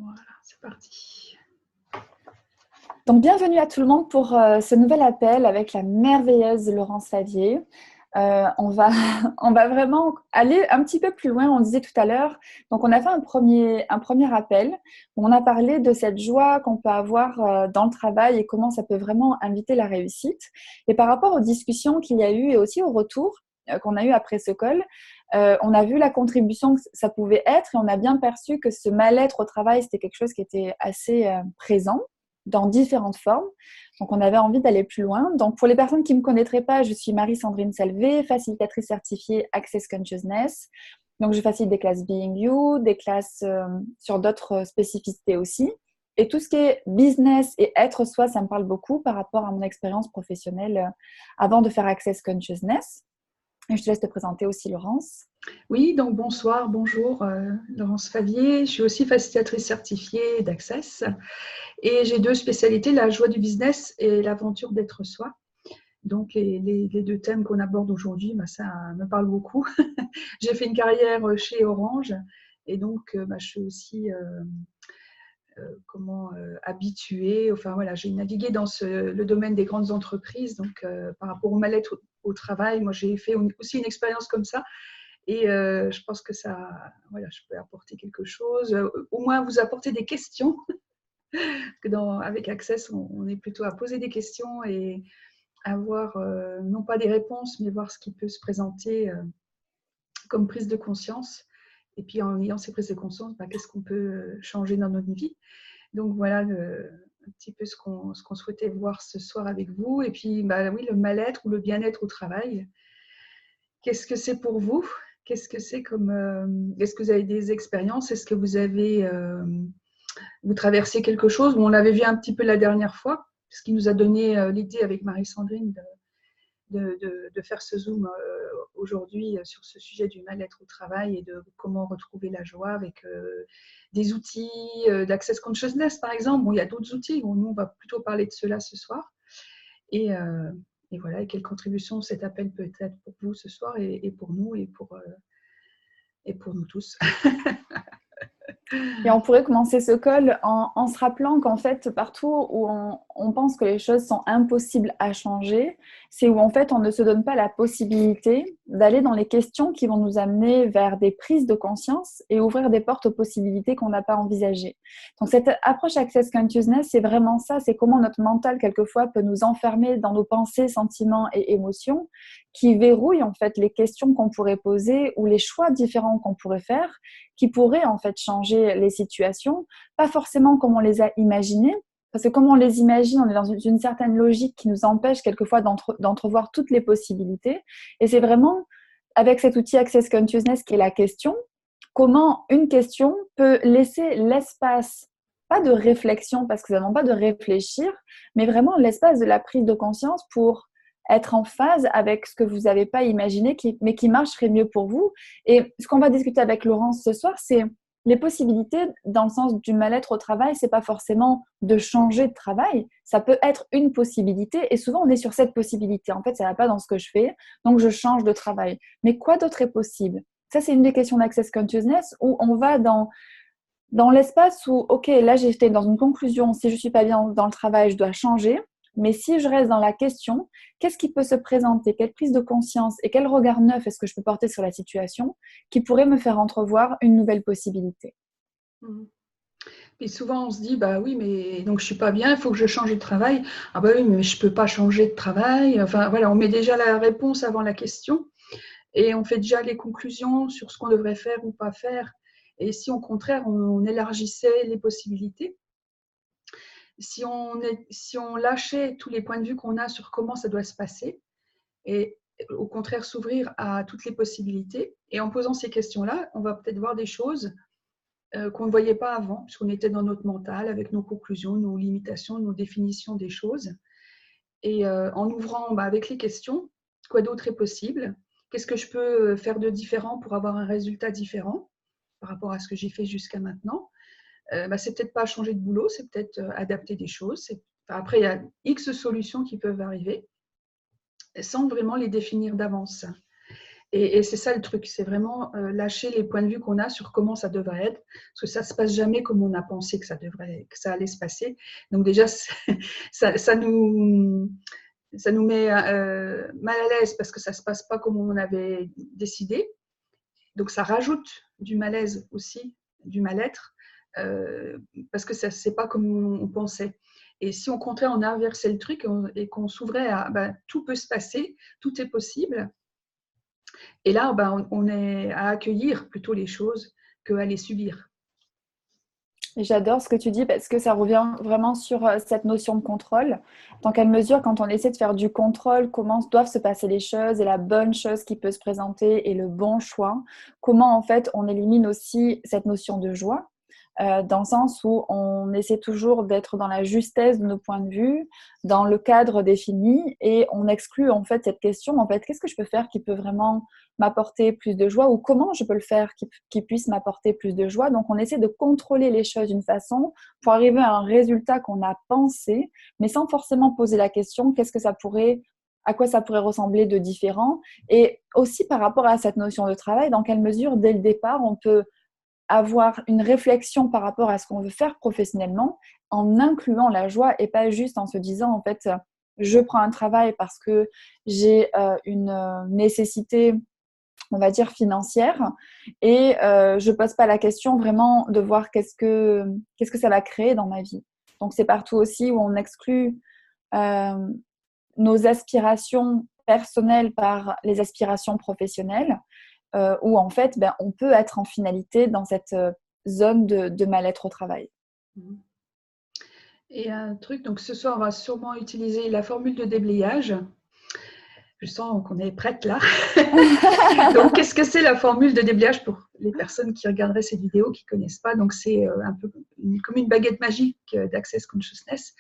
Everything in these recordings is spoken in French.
Voilà, c'est parti. Donc, bienvenue à tout le monde pour ce nouvel appel avec la merveilleuse Laurence Favier. On va, on va vraiment aller un petit peu plus loin, on disait tout à l'heure. Donc, on a fait un premier appel où on a parlé de cette joie qu'on peut avoir dans le travail et comment ça peut vraiment inviter la réussite. Et par rapport aux discussions qu'il y a eu et aussi au retour qu'on a eu après ce call, on a vu la contribution que ça pouvait être et on a bien perçu que ce mal-être au travail, c'était quelque chose qui était assez présent dans différentes formes. Donc, on avait envie d'aller plus loin. Donc, pour les personnes qui ne me connaîtraient pas, je suis Marie-Sandrine Salvé, facilitatrice certifiée Access Consciousness. Donc, je facilite des classes Being You, des classes sur d'autres spécificités aussi. Et tout ce qui est business et être soi, ça me parle beaucoup par rapport à mon expérience professionnelle avant de faire Access Consciousness. Et je te laisse te présenter aussi, Laurence. Oui, donc bonsoir, bonjour, Laurence Favier. Je suis aussi facilitatrice certifiée d'Access et j'ai deux spécialités, la joie du business et l'aventure d'être soi. Donc, les deux thèmes qu'on aborde aujourd'hui, ça me parle beaucoup. J'ai fait une carrière chez Orange et donc je suis aussi habituée. Enfin, voilà, j'ai navigué dans le domaine des grandes entreprises. Donc, par rapport au mal-être au travail, moi, j'ai fait aussi une expérience comme ça. Et je pense que ça, voilà, je peux apporter quelque chose, au moins vous apporter des questions. Parce que avec Access, on est plutôt à poser des questions et avoir, non pas des réponses, mais voir ce qui peut se présenter comme prise de conscience. Et puis en ayant ces prises de conscience, qu'est-ce qu'on peut changer dans notre vie. Donc voilà un petit peu ce qu'on souhaitait voir ce soir avec vous. Et puis oui, le mal-être ou le bien-être au travail. Qu'est-ce que c'est pour vous? Qu'est-ce que c'est comme est-ce que vous avez des expériences? Est-ce que vous avez vous traversez quelque chose? On l'avait vu un petit peu la dernière fois, ce qui nous a donné l'idée avec Marie-Sandrine de faire ce Zoom aujourd'hui sur ce sujet du mal-être au travail et de comment retrouver la joie avec des outils d'Access Consciousness, par exemple. Bon, il y a d'autres outils. Bon, nous, on va plutôt parler de cela ce soir. Et voilà, et quelle contribution cet appel peut être pour vous ce soir et pour nous et pour nous tous. Et on pourrait commencer ce call en se rappelant qu'en fait, partout où on pense que les choses sont impossibles à changer, c'est où en fait on ne se donne pas la possibilité d'aller dans les questions qui vont nous amener vers des prises de conscience et ouvrir des portes aux possibilités qu'on n'a pas envisagées. Donc cette approche Access Consciousness, c'est vraiment ça, c'est comment notre mental quelquefois peut nous enfermer dans nos pensées, sentiments et émotions qui verrouillent en fait les questions qu'on pourrait poser ou les choix différents qu'on pourrait faire qui pourraient en fait changer les situations, pas forcément comme on les a imaginées, parce que comme on les imagine, on est dans une certaine logique qui nous empêche quelquefois d'entrevoir toutes les possibilités. Et c'est vraiment avec cet outil Access Consciousness qui est la question, comment une question peut laisser l'espace, pas de réflexion, parce que ça ne demande pas de réfléchir, mais vraiment l'espace de la prise de conscience pour être en phase avec ce que vous n'avez pas imaginé, mais qui marcherait mieux pour vous. Et ce qu'on va discuter avec Laurence ce soir, c'est les possibilités dans le sens du mal-être au travail. C'est pas forcément de changer de travail, ça peut être une possibilité. Et souvent, on est sur cette possibilité. En fait, ça ne va pas dans ce que je fais, donc je change de travail. Mais quoi d'autre est possible? Ça, c'est une des questions d'Access Consciousness où on va dans l'espace où, OK, là, j'étais dans une conclusion. Si je ne suis pas bien dans le travail, je dois changer. Mais si je reste dans la question, qu'est-ce qui peut se présenter? Quelle prise de conscience et quel regard neuf est-ce que je peux porter sur la situation qui pourrait me faire entrevoir une nouvelle possibilité? Et souvent, on se dit, oui, mais donc je suis pas bien, il faut que je change de travail. Ah oui, mais je peux pas changer de travail. Enfin, voilà, on met déjà la réponse avant la question et on fait déjà les conclusions sur ce qu'on devrait faire ou pas faire. Et si au contraire, on élargissait les possibilités, si on lâchait tous les points de vue qu'on a sur comment ça doit se passer et au contraire s'ouvrir à toutes les possibilités, et en posant ces questions-là, on va peut-être voir des choses qu'on ne voyait pas avant, puisqu'on était dans notre mental avec nos conclusions, nos limitations, nos définitions des choses. Et en ouvrant avec les questions, quoi d'autre est possible? Qu'est-ce que je peux faire de différent pour avoir un résultat différent par rapport à ce que j'ai fait jusqu'à maintenant? C'est peut-être pas changer de boulot, c'est peut-être adapter des choses. Après, il y a X solutions qui peuvent arriver sans vraiment les définir d'avance. Et c'est ça le truc, c'est vraiment lâcher les points de vue qu'on a sur comment ça devrait être, parce que ça ne se passe jamais comme on a pensé que ça allait se passer. Donc déjà, ça nous met mal à l'aise parce que ça ne se passe pas comme on avait décidé. Donc ça rajoute du malaise aussi, du mal-être, parce que ça n'est pas comme on pensait. Et si au contraire on inversait le truc et qu'on s'ouvrait à tout peut se passer, tout est possible, et là on est à accueillir plutôt les choses qu'à les subir. Et j'adore ce que tu dis parce que ça revient vraiment sur cette notion de contrôle. Dans quelle mesure, quand on essaie de faire du contrôle, comment doivent se passer les choses et la bonne chose qui peut se présenter et le bon choix, comment en fait on élimine aussi cette notion de joie. Dans le sens où on essaie toujours d'être dans la justesse de nos points de vue, dans le cadre défini, et on exclut en fait cette question, en fait, qu'est-ce que je peux faire qui peut vraiment m'apporter plus de joie, ou comment je peux le faire qui puisse m'apporter plus de joie. Donc on essaie de contrôler les choses d'une façon pour arriver à un résultat qu'on a pensé, mais sans forcément poser la question, à quoi ça pourrait ressembler de différent. Et aussi par rapport à cette notion de travail, dans quelle mesure dès le départ on peut avoir une réflexion par rapport à ce qu'on veut faire professionnellement en incluant la joie et pas juste en se disant en fait je prends un travail parce que j'ai une nécessité, on va dire, financière, et je pose pas la question vraiment de voir qu'est-ce que ça va créer dans ma vie. Donc c'est partout aussi où on exclut nos aspirations personnelles par les aspirations professionnelles, où en fait, on peut être en finalité dans cette zone de mal-être au travail. Et un truc, donc ce soir, on va sûrement utiliser la formule de déblayage. Je sens qu'on est prête là. Donc, qu'est-ce que c'est la formule de déblayage pour les personnes qui regarderaient cette vidéo, qui ne connaissent pas? Donc, c'est un peu comme une baguette magique d'Access Consciousness.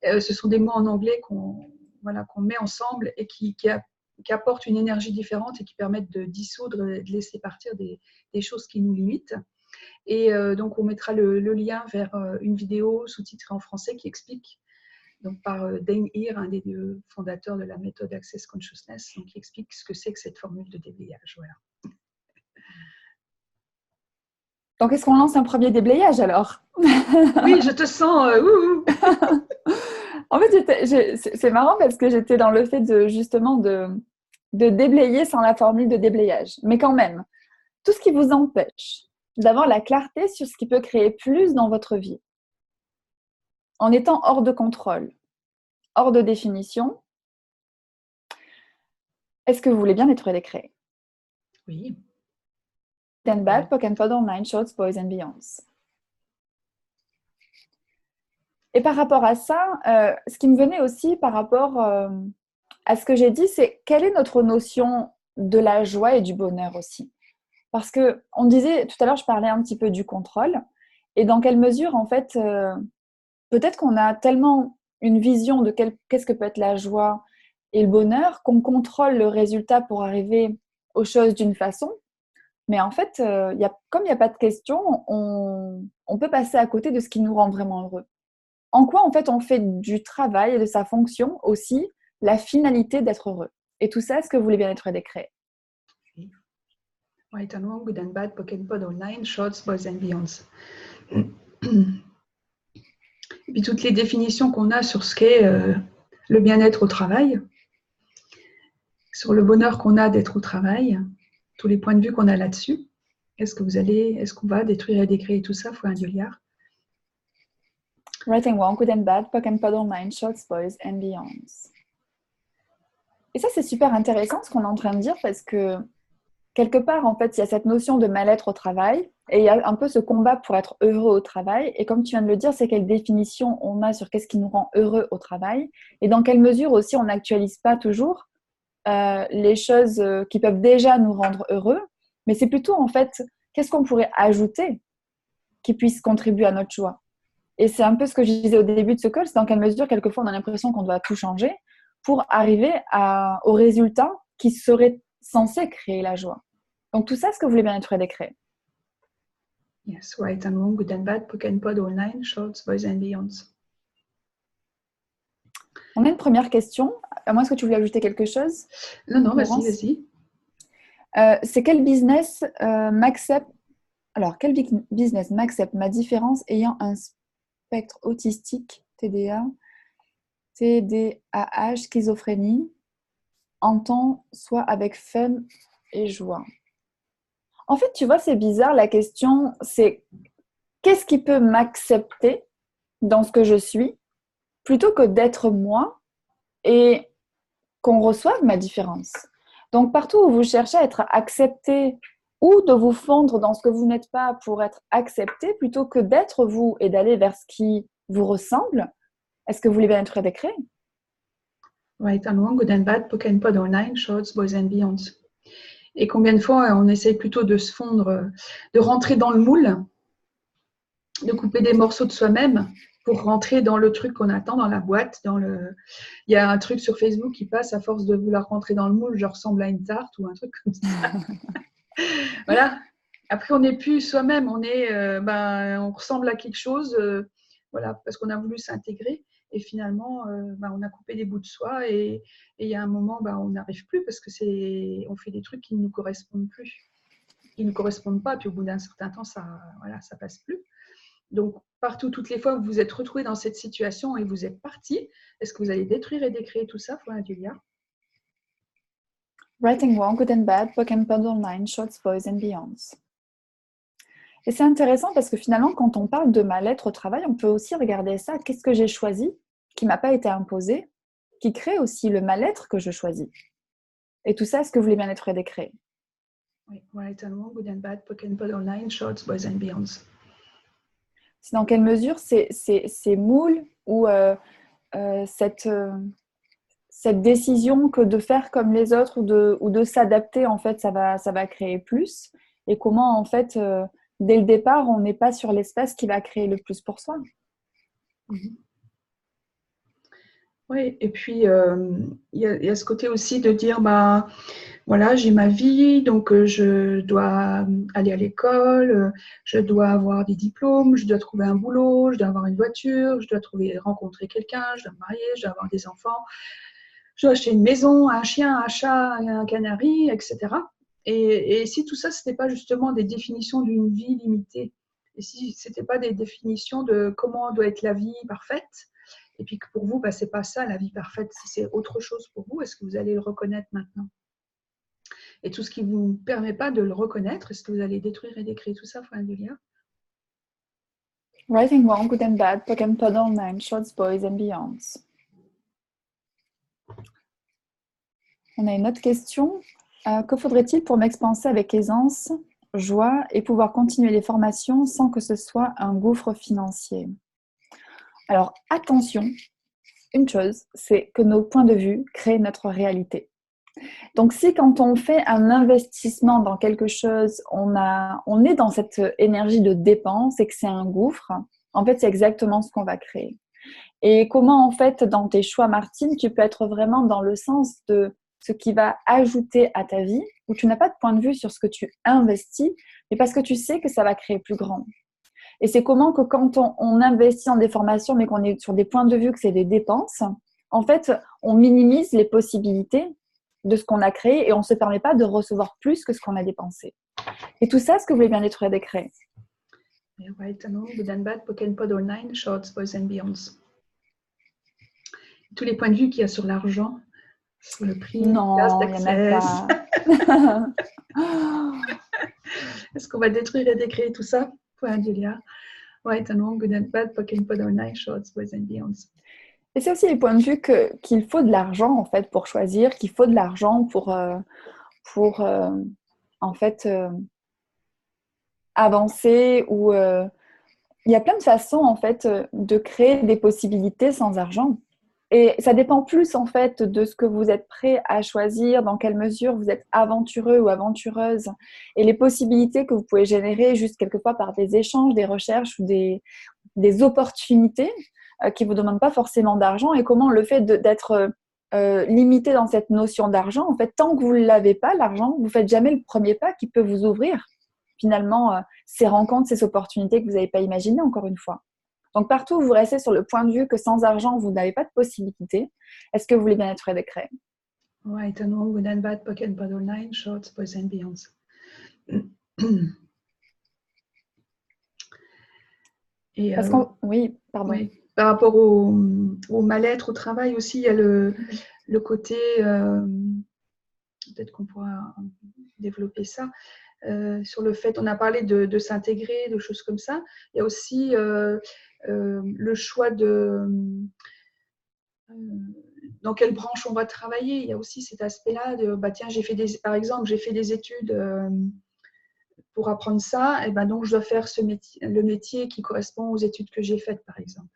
Ce sont des mots en anglais qu'on met ensemble et qui apportent une énergie différente et qui permettent de dissoudre, de laisser partir des choses qui nous limitent. Et donc, on mettra le lien vers une vidéo sous-titrée en français qui explique, donc par Dain Heer, un des deux fondateurs de la méthode Access Consciousness, donc qui explique ce que c'est que cette formule de déblayage. Voilà. Donc, est-ce qu'on lance un premier déblayage alors? Oui, je te sens. En fait, c'est marrant parce que j'étais dans le fait justement de déblayer sans la formule de déblayage. Mais quand même, tout ce qui vous empêche d'avoir la clarté sur ce qui peut créer plus dans votre vie, en étant hors de contrôle, hors de définition, est-ce que vous voulez bien détruire les créés? Oui. Then bad, poke and puddle, 9 shorts, boys and beyonds. Et par rapport à ça, ce qui me venait aussi par rapport à ce que j'ai dit, c'est quelle est notre notion de la joie et du bonheur aussi? Parce qu'on disait, tout à l'heure, je parlais un petit peu du contrôle, et dans quelle mesure, en fait, peut-être qu'on a tellement une vision de qu'est-ce que peut être la joie et le bonheur qu'on contrôle le résultat pour arriver aux choses d'une façon. Mais en fait, comme il n'y a pas de question, on peut passer à côté de ce qui nous rend vraiment heureux. En quoi, en fait, on fait du travail et de sa fonction aussi la finalité d'être heureux. Et tout ça, est-ce que vous voulez bien être décret? Right and wrong, good and bad, poke and puddle, 9 shorts, boys and beyonds. Et puis toutes les définitions qu'on a sur ce qu'est le bien-être au travail, sur le bonheur qu'on a d'être au travail, tous les points de vue qu'on a là-dessus. Est-ce qu'on va détruire et décréer tout ça fois 1 milliard? Right and wrong, good and bad, poke and puddle, 9 shorts, boys and beyonds. Et ça, c'est super intéressant ce qu'on est en train de dire parce que quelque part, en fait, il y a cette notion de mal-être au travail et il y a un peu ce combat pour être heureux au travail. Et comme tu viens de le dire, c'est quelle définition on a sur qu'est-ce qui nous rend heureux au travail et dans quelle mesure aussi on n'actualise pas toujours les choses qui peuvent déjà nous rendre heureux. Mais c'est plutôt, en fait, qu'est-ce qu'on pourrait ajouter qui puisse contribuer à notre joie. Et c'est un peu ce que je disais au début de ce call, c'est dans quelle mesure, quelquefois, on a l'impression qu'on doit tout changer pour arriver au résultat qui serait censé créer la joie. Donc, tout ça, est-ce que vous voulez bien être décret? Yes, right and wrong, good and bad, poke and puddle, 9 shorts, boys and beyonds. On a une première question. À moins, est-ce que tu voulais ajouter quelque chose? Non, vas-y. C'est quel business m'accepte. Alors, quel business m'accepte ma différence ayant un spectre autistique, TDAH, schizophrénie, entend soit avec fun et joie. En fait, tu vois, c'est bizarre, la question, c'est qu'est-ce qui peut m'accepter dans ce que je suis, plutôt que d'être moi et qu'on reçoive ma différence. Donc, partout où vous cherchez à être accepté ou de vous fondre dans ce que vous n'êtes pas pour être accepté, plutôt que d'être vous et d'aller vers ce qui vous ressemble, est-ce que vous voulez bien être décret? Right and wrong, good and bad, poke and pod online, shorts, boys and beyonds. Et combien de fois on essaye plutôt de se fondre, de rentrer dans le moule, de couper des morceaux de soi-même pour rentrer dans le truc qu'on attend, dans la boîte. Il y a un truc sur Facebook qui passe à force de vouloir rentrer dans le moule, je ressemble à une tarte ou un truc comme ça. Voilà. Après, on n'est plus soi-même, on ressemble à quelque chose, voilà, parce qu'on a voulu s'intégrer. Et finalement, on a coupé des bouts de soi et il y a un moment, on n'arrive plus parce que on fait des trucs qui ne nous correspondent plus, qui ne nous correspondent pas. Puis au bout d'un certain temps, ça passe plus. Donc, partout, toutes les fois que vous vous êtes retrouvé dans cette situation et vous êtes parti, est-ce que vous allez détruire et décréer tout ça, Florent Julia? Right and wrong, good and bad, poke and pod online, shorts, boys and beyonds. Et c'est intéressant parce que finalement, quand on parle de mal-être au travail, on peut aussi regarder ça. Qu'est-ce que j'ai choisi, qui ne m'a pas été imposé, qui crée aussi le mal-être que je choisis. Et tout ça, est-ce que vous voulez bien être décret? Oui, right and wrong, good and bad, poke and pod online, shorts, boys and beyonds. C'est dans quelle mesure ces moules ou cette décision que de faire comme les autres ou de s'adapter, en fait, ça va créer plus. Et comment, en fait, dès le départ, on n'est pas sur l'espace qui va créer le plus pour soi. Oui, et puis il y a ce côté aussi de dire, voilà, j'ai ma vie, donc je dois aller à l'école, je dois avoir des diplômes, je dois trouver un boulot, je dois avoir une voiture, je dois rencontrer quelqu'un, je dois me marier, je dois avoir des enfants, je dois acheter une maison, un chien, un chat, un canari, etc. Et si tout ça, ce n'était pas justement des définitions d'une vie limitée, et si ce n'était pas des définitions de comment doit être la vie parfaite, et puis que pour vous, ce n'est pas ça la vie parfaite, si c'est autre chose pour vous, est-ce que vous allez le reconnaître maintenant? Et tout ce qui ne vous permet pas de le reconnaître, est-ce que vous allez détruire et décréer tout ça, Florent Julia? Right and wrong, good and bad, poke and pod online, shorts, boys and beyonds. On a une autre question. Que faudrait-il pour m'expanser avec aisance, joie et pouvoir continuer les formations sans que ce soit un gouffre financier? Alors, attention, une chose, c'est que nos points de vue créent notre réalité. Donc, si quand on fait un investissement dans quelque chose, on est dans cette énergie de dépense et que c'est un gouffre, en fait, c'est exactement ce qu'on va créer. Et comment, en fait, dans tes choix, Martine, tu peux être vraiment dans le sens de ce qui va ajouter à ta vie, où tu n'as pas de point de vue sur ce que tu investis, mais parce que tu sais que ça va créer plus grand. Et c'est comment que quand on investit dans des formations, mais qu'on est sur des points de vue que c'est des dépenses, en fait, on minimise les possibilités de ce qu'on a créé et on ne se permet pas de recevoir plus que ce qu'on a dépensé. Et tout ça, ce que vous voulez bien détruire des créés. Right and wrong, good and bad, poke and pod online, shorts, boys and beyonds. Tous les points de vue qu'il y a sur l'argent, sur le prix, non, il n'y en a pas. Est-ce qu'on va détruire et décréer tout ça, Florent Julia? Right and wrong, good and bad, poke and pod online, shorts, boys and beyonds. Et c'est aussi les points de vue qu'il faut de l'argent en fait pour choisir, qu'il faut de l'argent pour en fait avancer ou il y a plein de façons en fait de créer des possibilités sans argent. Et ça dépend plus en fait de ce que vous êtes prêt à choisir, dans quelle mesure vous êtes aventureux ou aventureuse et les possibilités que vous pouvez générer juste quelquefois par des échanges, des recherches ou des opportunités qui ne vous demandent pas forcément d'argent et comment le fait d'être limité dans cette notion d'argent, en fait, tant que vous ne l'avez pas, l'argent, vous ne faites jamais le premier pas qui peut vous ouvrir finalement ces rencontres, ces opportunités que vous n'avez pas imaginées encore une fois. Donc partout où vous restez sur le point de vue que sans argent, vous n'avez pas de possibilité, est-ce que vous voulez bien être décret? Right and wrong, good and bad, poke and paddle, nine shorts, boys and beyonds. Et oui, pardon. Oui, par rapport au mal-être au travail aussi, il y a le côté, peut-être qu'on pourra développer ça, sur le fait, on a parlé de s'intégrer, de choses comme ça. Il y a aussi le choix de dans quelle branche on va travailler. Il y a aussi cet aspect-là de, bah tiens, par exemple, j'ai fait des études pour apprendre ça, et ben donc je dois faire le métier qui correspond aux études que j'ai faites, par exemple.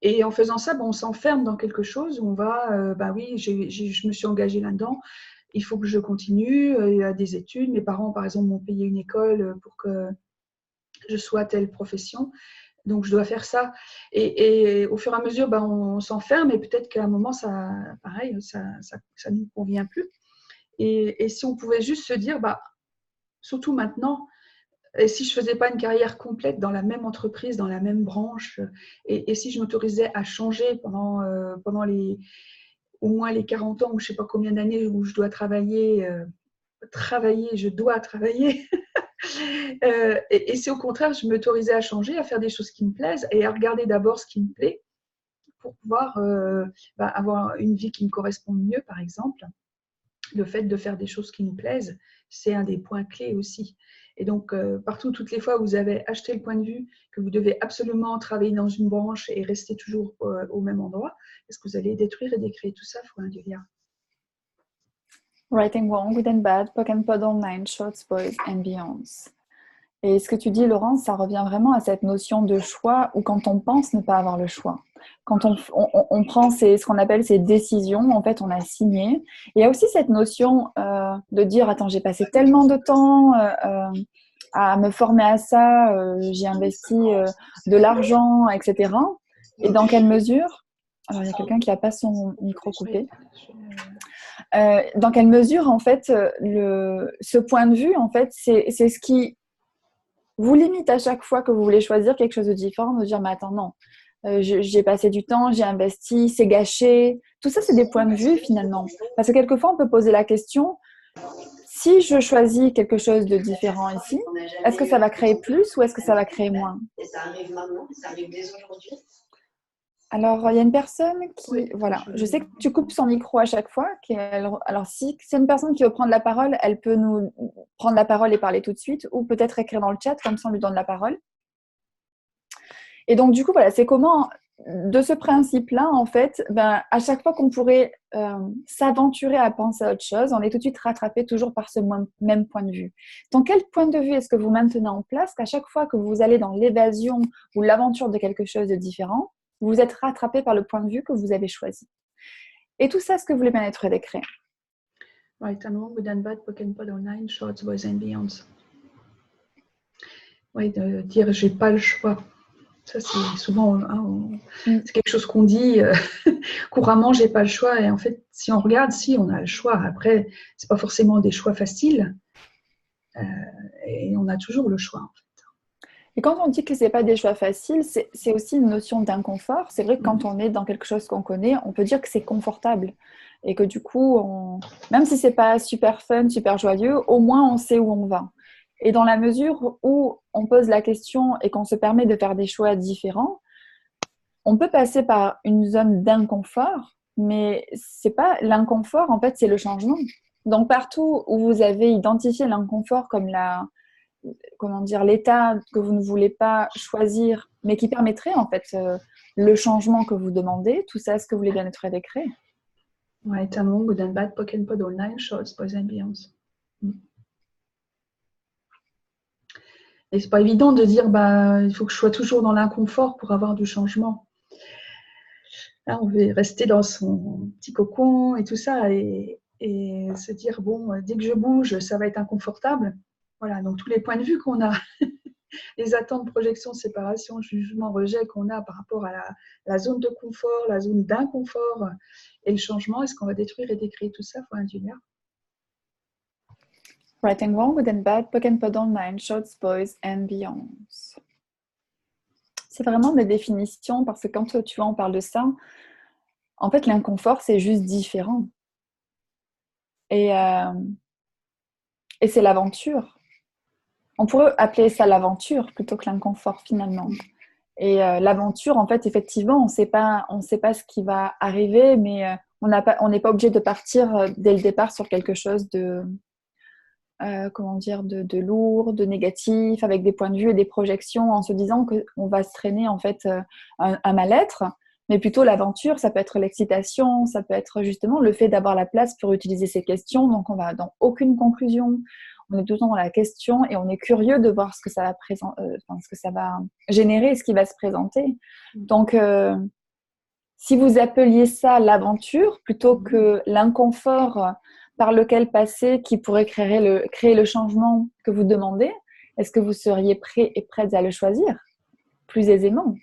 Et en faisant ça, on s'enferme dans quelque chose où on va, bah oui, je me suis engagée là-dedans, il faut que je continue, il y a des études, mes parents, par exemple, m'ont payé une école pour que je sois telle profession, donc je dois faire ça. Et au fur et à mesure, on s'enferme et peut-être qu'à un moment, ça, pareil, ça ne nous convient plus. Et si on pouvait juste se dire, surtout maintenant, et si je ne faisais pas une carrière complète dans la même entreprise, dans la même branche, et si je m'autorisais à changer pendant au moins les 40 ans, ou je ne sais pas combien d'années où je dois travailler, je dois travailler. Et si au contraire, je m'autorisais à changer, à faire des choses qui me plaisent et à regarder d'abord ce qui me plaît pour pouvoir avoir une vie qui me corresponde mieux, par exemple. Le fait de faire des choses qui nous plaisent, c'est un des points clés aussi. Et donc, partout, toutes les fois où vous avez acheté le point de vue que vous devez absolument travailler dans une branche et rester toujours au même endroit, est-ce que vous allez détruire et décréer tout ça, Froin Julia? Right and wrong, good and bad, poke and paddle, nine shorts, boys and beyonds. Et ce que tu dis, Laurence, ça revient vraiment à cette notion de choix où quand on pense ne pas avoir le choix. Quand on prend ce qu'on appelle ces décisions, en fait, on a signé. Il y a aussi cette notion de dire, attends, j'ai passé tellement de temps à me former à ça, j'ai investi de l'argent, etc. Et dans quelle mesure, alors il y a quelqu'un qui n'a pas son micro coupé. Dans quelle mesure, en fait, ce point de vue, en fait, c'est ce qui vous limite à chaque fois que vous voulez choisir quelque chose de différent, de dire, mais attends, non, j'ai passé du temps, j'ai investi, c'est gâché. Tout ça, c'est des points de vue, finalement. Parce que quelquefois, on peut poser la question, si je choisis quelque chose de différent ici, est-ce que ça va créer plus ou est-ce que ça va créer moins? Et ça arrive maintenant, ça arrive dès aujourd'hui. Alors, il y a une personne qui... Oui, voilà, je sais que tu coupes son micro à chaque fois. Alors, si c'est une personne qui veut prendre la parole, elle peut nous prendre la parole et parler tout de suite, ou peut-être écrire dans le chat, comme ça on lui donne la parole. Et donc, du coup, voilà, c'est comment, de ce principe-là, en fait, à chaque fois qu'on pourrait s'aventurer à penser à autre chose, on est tout de suite rattrapé toujours par ce même point de vue. Donc, quel point de vue est-ce que vous maintenez en place qu'à chaque fois que vous allez dans l'évasion ou l'aventure de quelque chose de différent, vous êtes rattrapé par le point de vue que vous avez choisi. Et tout ça, ce que vous voulez bien être décrit. Right and wrong, good and bad, poke and paddle, nine shorts, boys and beyonds. Oui, de dire j'ai pas le choix. Ça, c'est souvent c'est quelque chose qu'on dit couramment, j'ai pas le choix. Et en fait, si on regarde, si on a le choix. Après, c'est pas forcément des choix faciles. Et on a toujours le choix, en fait. Et quand on dit que ce n'est pas des choix faciles, c'est aussi une notion d'inconfort. C'est vrai que quand on est dans quelque chose qu'on connaît, on peut dire que c'est confortable. Et que du coup, même si ce n'est pas super fun, super joyeux, au moins on sait où on va. Et dans la mesure où on pose la question et qu'on se permet de faire des choix différents, on peut passer par une zone d'inconfort, mais c'est pas l'inconfort, en fait, c'est le changement. Donc partout où vous avez identifié l'inconfort comme l'état que vous ne voulez pas choisir, mais qui permettrait en fait le changement que vous demandez, tout ça, est-ce que vous voulez bien être décret? Ouais, Tamon, Good and Bad, Poke and Paddle, Nine Shorts, Boys and Beyonds. Et c'est pas évident de dire il faut que je sois toujours dans l'inconfort pour avoir du changement. Là, on veut rester dans son petit cocon et tout ça et se dire dès que je bouge, ça va être inconfortable. Voilà, donc tous les points de vue qu'on a, les attentes, projections, séparation, jugement, rejet qu'on a par rapport à la zone de confort, la zone d'inconfort et le changement, est-ce qu'on va détruire et décréer tout ça, faut Julia? Right and wrong, good and bad, poke and paddle, nine shorts, boys and beyonds. C'est vraiment des définitions parce que quand tu vois, on parle de ça, en fait, l'inconfort, c'est juste différent. Et, euh, et c'est l'aventure. On pourrait appeler ça l'aventure plutôt que l'inconfort finalement. Et l'aventure, en fait, effectivement, on sait pas ce qui va arriver, mais on n'est pas obligé de partir dès le départ sur quelque chose de, comment dire, de lourd, de négatif, avec des points de vue et des projections, en se disant qu'on va se traîner en fait un mal-être. Mais plutôt l'aventure, ça peut être l'excitation, ça peut être justement le fait d'avoir la place pour utiliser ces questions. Donc on va dans aucune conclusion, on est tout le temps dans la question et on est curieux de voir ce que ça va ce que ça va générer, ce qui va se présenter. Donc si vous appeliez ça l'aventure plutôt que l'inconfort par lequel passer qui pourrait créer le changement que vous demandez, est-ce que vous seriez prêt et prête à le choisir plus aisément?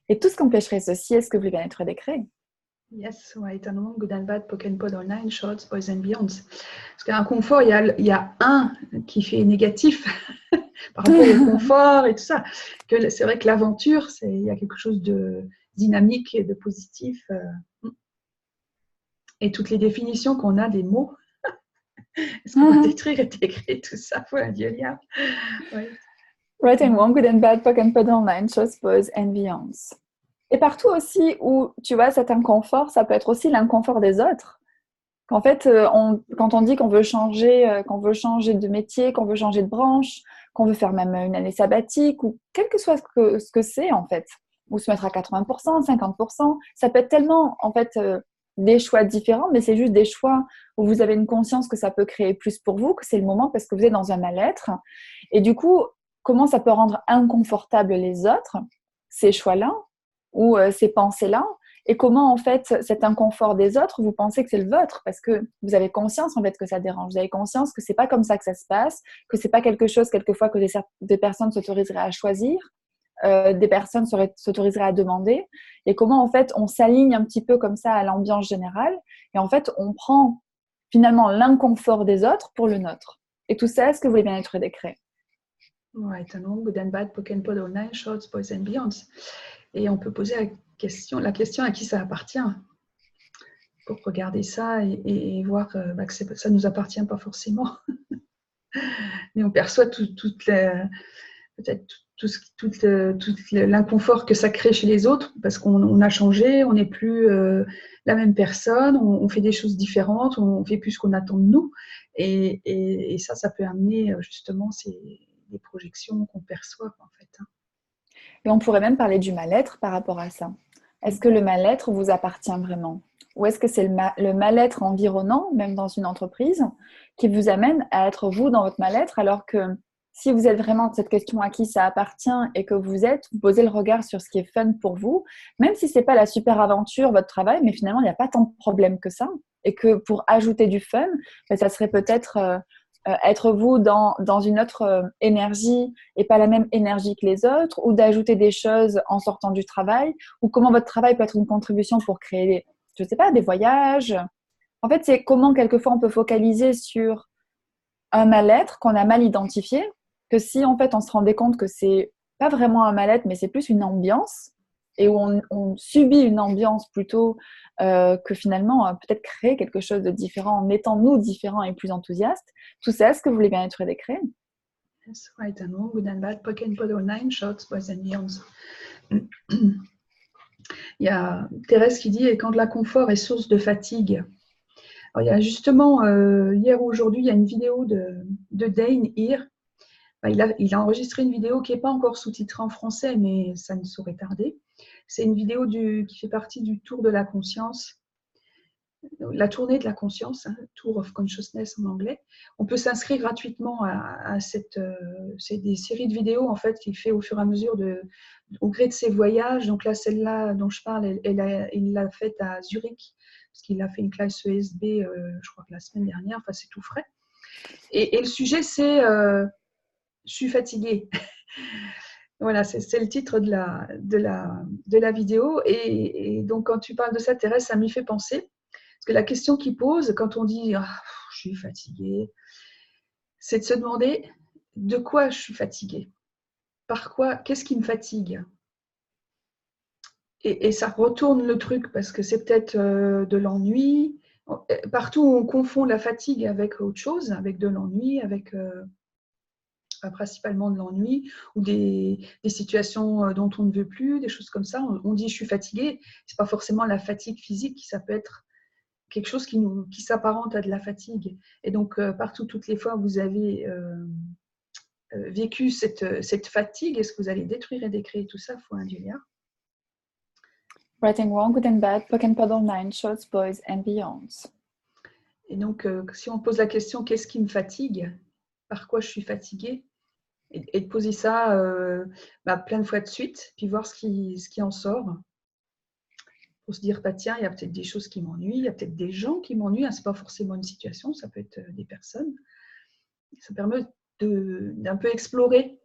Et tout ce qu'empêcherait ceci, est-ce que vous voulez bien être décret? Yes, right and wrong, good and bad, poke and pod online, shorts, boys and beyonds. Parce qu'un confort, il y a un qui fait négatif par rapport au confort et tout ça. C'est vrai que l'aventure, il y a quelque chose de dynamique et de positif. Et toutes les définitions qu'on a des mots, est-ce qu'on va détruire et décrire tout ça? Ouais, Julia. Ouais. Right and wrong, good and bad, poke and pod online, shorts, boys and beyonds. Et partout aussi où, tu vois, cet inconfort, ça peut être aussi l'inconfort des autres. Qu'en fait, quand on dit qu'on veut changer de métier, qu'on veut changer de branche, qu'on veut faire même une année sabbatique, ou quel que soit ce que c'est, en fait, ou se mettre à 80%, 50%, ça peut être tellement, en fait, des choix différents, mais c'est juste des choix où vous avez une conscience que ça peut créer plus pour vous, que c'est le moment parce que vous êtes dans un mal-être. Et du coup, comment ça peut rendre inconfortable les autres, ces choix-là, ou ces pensées-là, et comment en fait cet inconfort des autres, vous pensez que c'est le vôtre parce que vous avez conscience en fait que ça dérange, vous avez conscience que c'est pas comme ça que ça se passe, que c'est pas quelque chose quelquefois que des personnes s'autoriseraient à choisir, des personnes s'autoriseraient à demander, et comment en fait on s'aligne un petit peu comme ça à l'ambiance générale, et en fait on prend finalement l'inconfort des autres pour le nôtre. Et tout ça, est-ce que vous voulez bien être décret? Right and wrong, good and bad, poke and pod online, shorts, boys and beyonds. Et on peut poser la question à qui ça appartient pour regarder ça et voir que ça ne nous appartient pas forcément. Mais on perçoit peut-être tout l'inconfort que ça crée chez les autres parce qu'on a changé, on n'est plus la même personne, on fait des choses différentes, on ne fait plus ce qu'on attend de nous. Et ça peut amener justement des projections qu'on perçoit en fait. Et on pourrait même parler du mal-être par rapport à ça. Est-ce que le mal-être vous appartient vraiment? Ou est-ce que c'est le mal-être environnant, même dans une entreprise, qui vous amène à être vous dans votre mal-être, alors que si vous êtes vraiment cette question à qui ça appartient et que vous posez le regard sur ce qui est fun pour vous, même si ce n'est pas la super aventure, votre travail, mais finalement, il n'y a pas tant de problèmes que ça. Et que pour ajouter du fun, ça serait peut-être être vous dans une autre énergie et pas la même énergie que les autres, ou d'ajouter des choses en sortant du travail, ou comment votre travail peut être une contribution pour créer, je ne sais pas, des voyages. En fait, c'est comment quelquefois on peut focaliser sur un mal-être qu'on a mal identifié, que si en fait on se rendait compte que c'est pas vraiment un mal-être, mais c'est plus une ambiance, et où on subit une ambiance plutôt que finalement peut-être créer quelque chose de différent en étant nous différents et plus enthousiastes. Tout ça, est-ce que vous voulez bien être décret? Yes, right and wrong, good and bad, poke and pod online, shorts, boys and beyonds. Il y a Thérèse qui dit « Et quand l'inconfort est source de fatigue ». Alors, il y a justement, hier ou aujourd'hui, il y a une vidéo de Dane Heer. Il a enregistré une vidéo qui n'est pas encore sous-titrée en français, mais ça ne saurait tarder. C'est une vidéo qui fait partie du Tour de la conscience, la tournée de la conscience, hein, Tour of Consciousness en anglais. On peut s'inscrire gratuitement à c'est des séries de vidéos en fait qu'il fait au fur et à mesure au gré de ses voyages. Donc là, celle-là dont je parle, il l'a faite à Zurich parce qu'il a fait une classe ESB, je crois que la semaine dernière. Enfin, c'est tout frais. Et le sujet, c'est je suis fatiguée. Voilà, c'est le titre de la vidéo. Et donc, quand tu parles de ça, Thérèse, ça m'y fait penser. Parce que la question qu'il pose quand on dit je suis fatiguée, c'est de se demander de quoi je suis fatiguée. Par quoi? Qu'est-ce qui me fatigue? Et ça retourne le truc parce que c'est peut-être de l'ennui, Partout où on confond la fatigue avec autre chose, avec de l'ennui, avec principalement de l'ennui ou des situations dont on ne veut plus, des choses comme ça, on dit je suis fatigué. C'est pas forcément la fatigue physique, ça peut être quelque chose qui s'apparente à de la fatigue. Et donc, partout, toutes les fois où vous avez vécu cette fatigue, est-ce que vous allez détruire et décréer tout ça, foi Julia? Writing Wrong, Good and Bad, Poke and Paddle 9, Shorts, Boys and Beyonds. Et donc, si on pose la question, qu'est-ce qui me fatigue? Par quoi je suis fatiguée? Et de poser ça plein de fois de suite, puis voir ce qui en sort. Pour se dire, tiens, il y a peut-être des choses qui m'ennuient, il y a peut-être des gens qui m'ennuient, ce n'est pas forcément une situation, ça peut être des personnes. Ça permet d'un peu explorer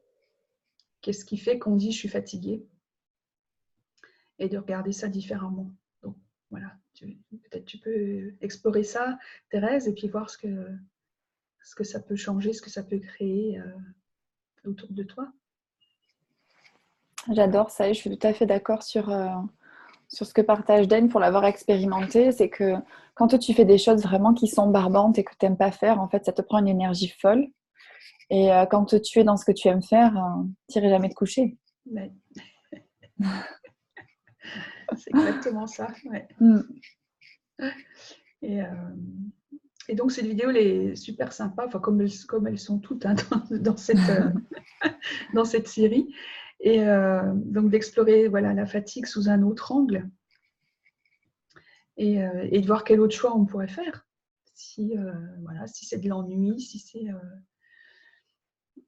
qu'est-ce qui fait qu'on dit je suis fatiguée et de regarder ça différemment. Donc voilà, peut-être tu peux explorer ça, Thérèse, et puis voir ce que ça peut changer, ce que ça peut créer autour de toi. J'adore ça et je suis tout à fait d'accord sur ce que partage Dan pour l'avoir expérimenté. C'est que quand tu fais des choses vraiment qui sont barbantes et que tu n'aimes pas faire, en fait, ça te prend une énergie folle. Et quand tu es dans ce que tu aimes faire, tu n'irais jamais te coucher. Ouais. C'est exactement ça. Ouais. Et donc, cette vidéo, elle est super sympa, enfin, comme elles sont toutes hein, dans cette série. Et donc, d'explorer la fatigue sous un autre angle et de voir quel autre choix on pourrait faire. Si c'est de l'ennui, si c'est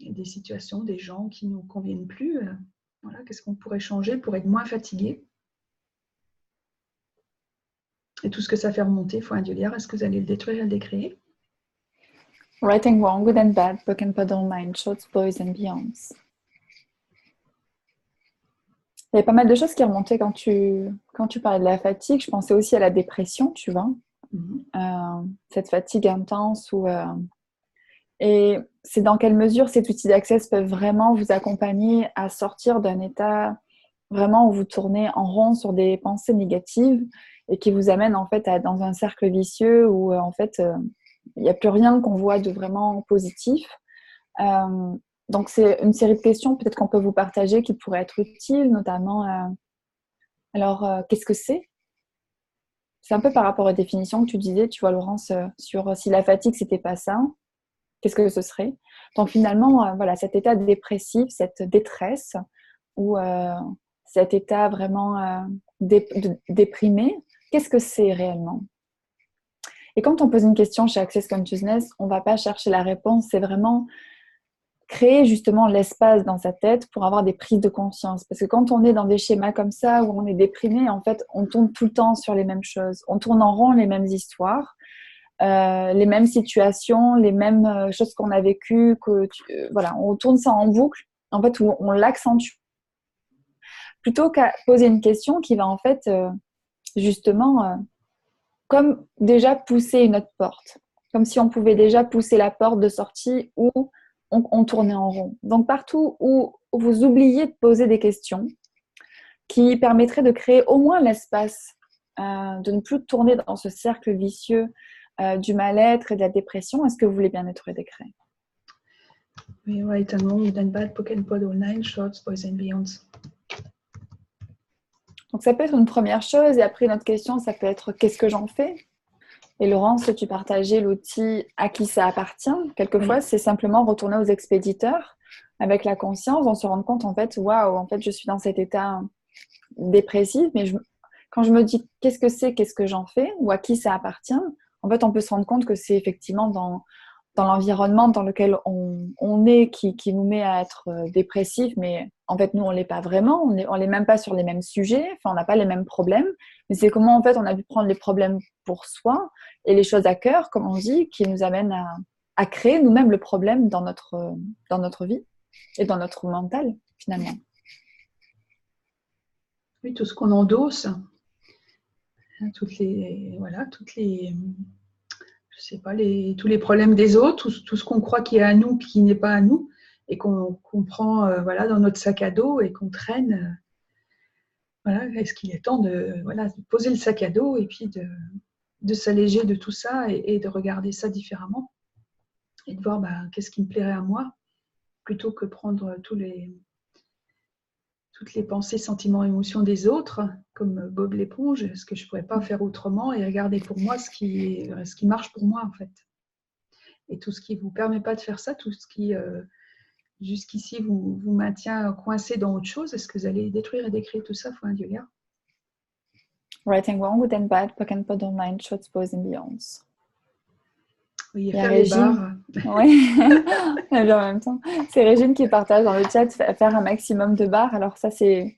des situations, des gens qui ne nous conviennent plus, qu'est-ce qu'on pourrait changer pour être moins fatigué? Et tout ce que ça fait remonter, il faut un dieu. Est-ce que vous allez le détruire et le décréer? Writing Wrong, Good and Bad, Poke and Paddle 9, Shorts, Boys and Beyonds. Il y avait pas mal de choses qui remontaient quand tu parlais de la fatigue. Je pensais aussi à la dépression, tu vois. Cette fatigue intense. Et c'est dans quelle mesure ces outils d'Access peuvent vraiment vous accompagner à sortir d'un état vraiment où vous tournez en rond sur des pensées négatives et qui vous amènent en fait dans un cercle vicieux où en fait il n'y a plus rien qu'on voit de vraiment positif. Donc, c'est une série de questions peut-être qu'on peut vous partager qui pourraient être utiles, notamment, qu'est-ce que c'est? C'est un peu par rapport aux définitions que tu disais, tu vois, Laurence, sur si la fatigue, c'était pas ça, qu'est-ce que ce serait? Donc, finalement, cet état dépressif, cette détresse, ou cet état vraiment déprimé, qu'est-ce que c'est réellement? Et quand on pose une question chez Access Consciousness, on ne va pas chercher la réponse, c'est vraiment créer justement l'espace dans sa tête pour avoir des prises de conscience. Parce que quand on est dans des schémas comme ça, où on est déprimé, en fait, on tourne tout le temps sur les mêmes choses. On tourne en rond les mêmes histoires, les mêmes situations, les mêmes choses qu'on a vécues. On tourne ça en boucle, en fait, où on l'accentue. Plutôt qu'à poser une question qui va en fait, justement, comme déjà pousser une autre porte. Comme si on pouvait déjà pousser la porte de sortie où on tournait en rond. Donc, partout où vous oubliez de poser des questions qui permettraient de créer au moins l'espace de ne plus tourner dans ce cercle vicieux du mal-être et de la dépression, est-ce que vous voulez bien être décret? Oui, right and wrong, good and bad, Poke and Paddle 9, Shorts, Boys and Beyonds. Donc, ça peut être une première chose. Et après, notre question, ça peut être qu'est-ce que j'en fais? Et Laurence, tu partageais l'outil à qui ça appartient. Quelquefois, c'est simplement retourner aux expéditeurs avec la conscience, on se rend compte, en fait, waouh, en fait, je suis dans cet état dépressif, mais quand je me dis qu'est-ce que c'est, qu'est-ce que j'en fais, ou à qui ça appartient, en fait, on peut se rendre compte que c'est effectivement dans l'environnement dans lequel on est qui nous met à être dépressif, mais en fait, nous, on ne l'est pas vraiment, on n'est même pas sur les mêmes sujets, enfin, on n'a pas les mêmes problèmes, mais c'est comment, en fait, on a pu prendre les problèmes pour soi et les choses à cœur, comme on dit, qui nous amènent à créer nous-mêmes le problème dans notre vie et dans notre mental, finalement. Oui, tout ce qu'on endosse, tous les problèmes des autres, tout ce qu'on croit qui est à nous, qui n'est pas à nous, et qu'on prend dans notre sac à dos et qu'on traîne. Est-ce qu'il est temps de poser le sac à dos et puis de s'alléger de tout ça et de regarder ça différemment et de voir qu'est-ce qui me plairait à moi plutôt que prendre toutes les pensées, sentiments, émotions des autres comme Bob l'éponge, ce que je ne pourrais pas faire autrement et regarder pour moi ce qui marche pour moi en fait. Et tout ce qui ne vous permet pas de faire ça, tout ce qui jusqu'ici vous maintient coincé dans autre chose, est-ce que vous allez détruire et décrire tout ça, Freund Yoga? Right and wrong, good and bad, pock and pod online, shots, boys and beyonds. Oui, Il y a faire les Régine. barres. Oui, en même temps. C'est Régine qui partage dans le chat faire un maximum de barres. Alors ça, c'est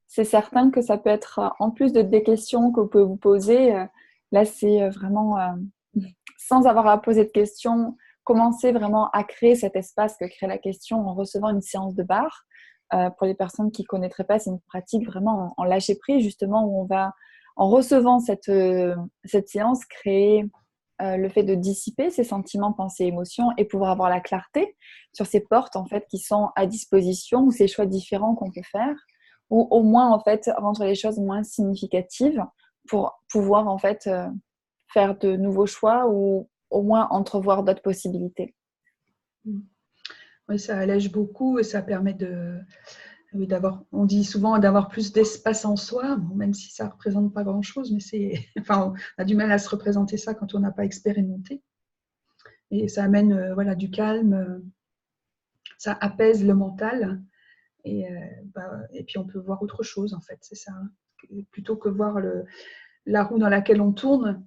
certain que ça peut être, en plus des questions que vous pouvez vous poser, là, c'est vraiment, sans avoir à poser de questions, commencer vraiment à créer cet espace que crée la question en recevant une séance de barres. Pour les personnes qui ne connaîtraient pas, c'est une pratique vraiment en lâcher prise, justement, où on va, en recevant cette séance, créer le fait de dissiper ces sentiments, pensées, émotions et pouvoir avoir la clarté sur ces portes en fait qui sont à disposition ou ces choix différents qu'on peut faire ou au moins en fait rendre les choses moins significatives pour pouvoir en fait faire de nouveaux choix ou au moins entrevoir d'autres possibilités. Oui, ça allège beaucoup et ça permet on dit souvent d'avoir plus d'espace en soi, même si ça ne représente pas grand-chose, mais on a du mal à se représenter ça quand on n'a pas expérimenté. Et ça amène du calme, ça apaise le mental et puis on peut voir autre chose en fait, c'est ça. Plutôt que voir la roue dans laquelle on tourne,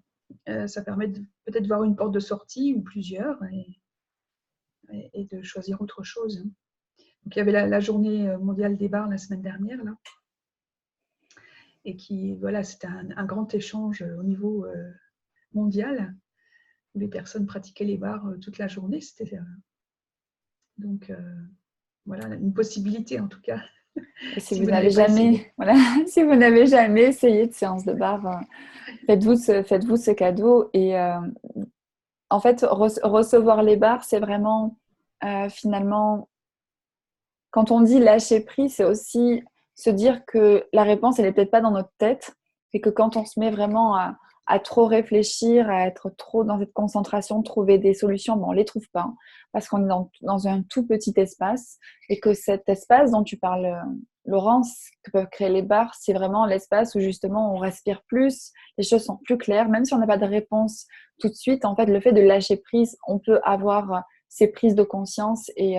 ça permet peut-être de voir une porte de sortie ou plusieurs et de choisir autre chose. Donc, il y avait la journée mondiale des bars la semaine dernière, là, et c'était un grand échange au niveau mondial, où les personnes pratiquaient les bars toute la journée. Donc, voilà, une possibilité en tout cas. Et si Si vous vous n'avez n'avez pas essayé. si vous n'avez jamais essayé de séance de barre, faites-vous ce cadeau et en fait recevoir les barres, c'est vraiment finalement quand on dit lâcher prise, c'est aussi se dire que la réponse elle est peut-être pas dans notre tête et que quand on se met vraiment à trop réfléchir, à être trop dans cette concentration, trouver des solutions, on ne les trouve pas parce qu'on est dans un tout petit espace et que cet espace dont tu parles, Laurence, que peuvent créer les barres, c'est vraiment l'espace où justement on respire plus, les choses sont plus claires, même si on n'a pas de réponse tout de suite. En fait, le fait de lâcher prise, on peut avoir ces prises de conscience et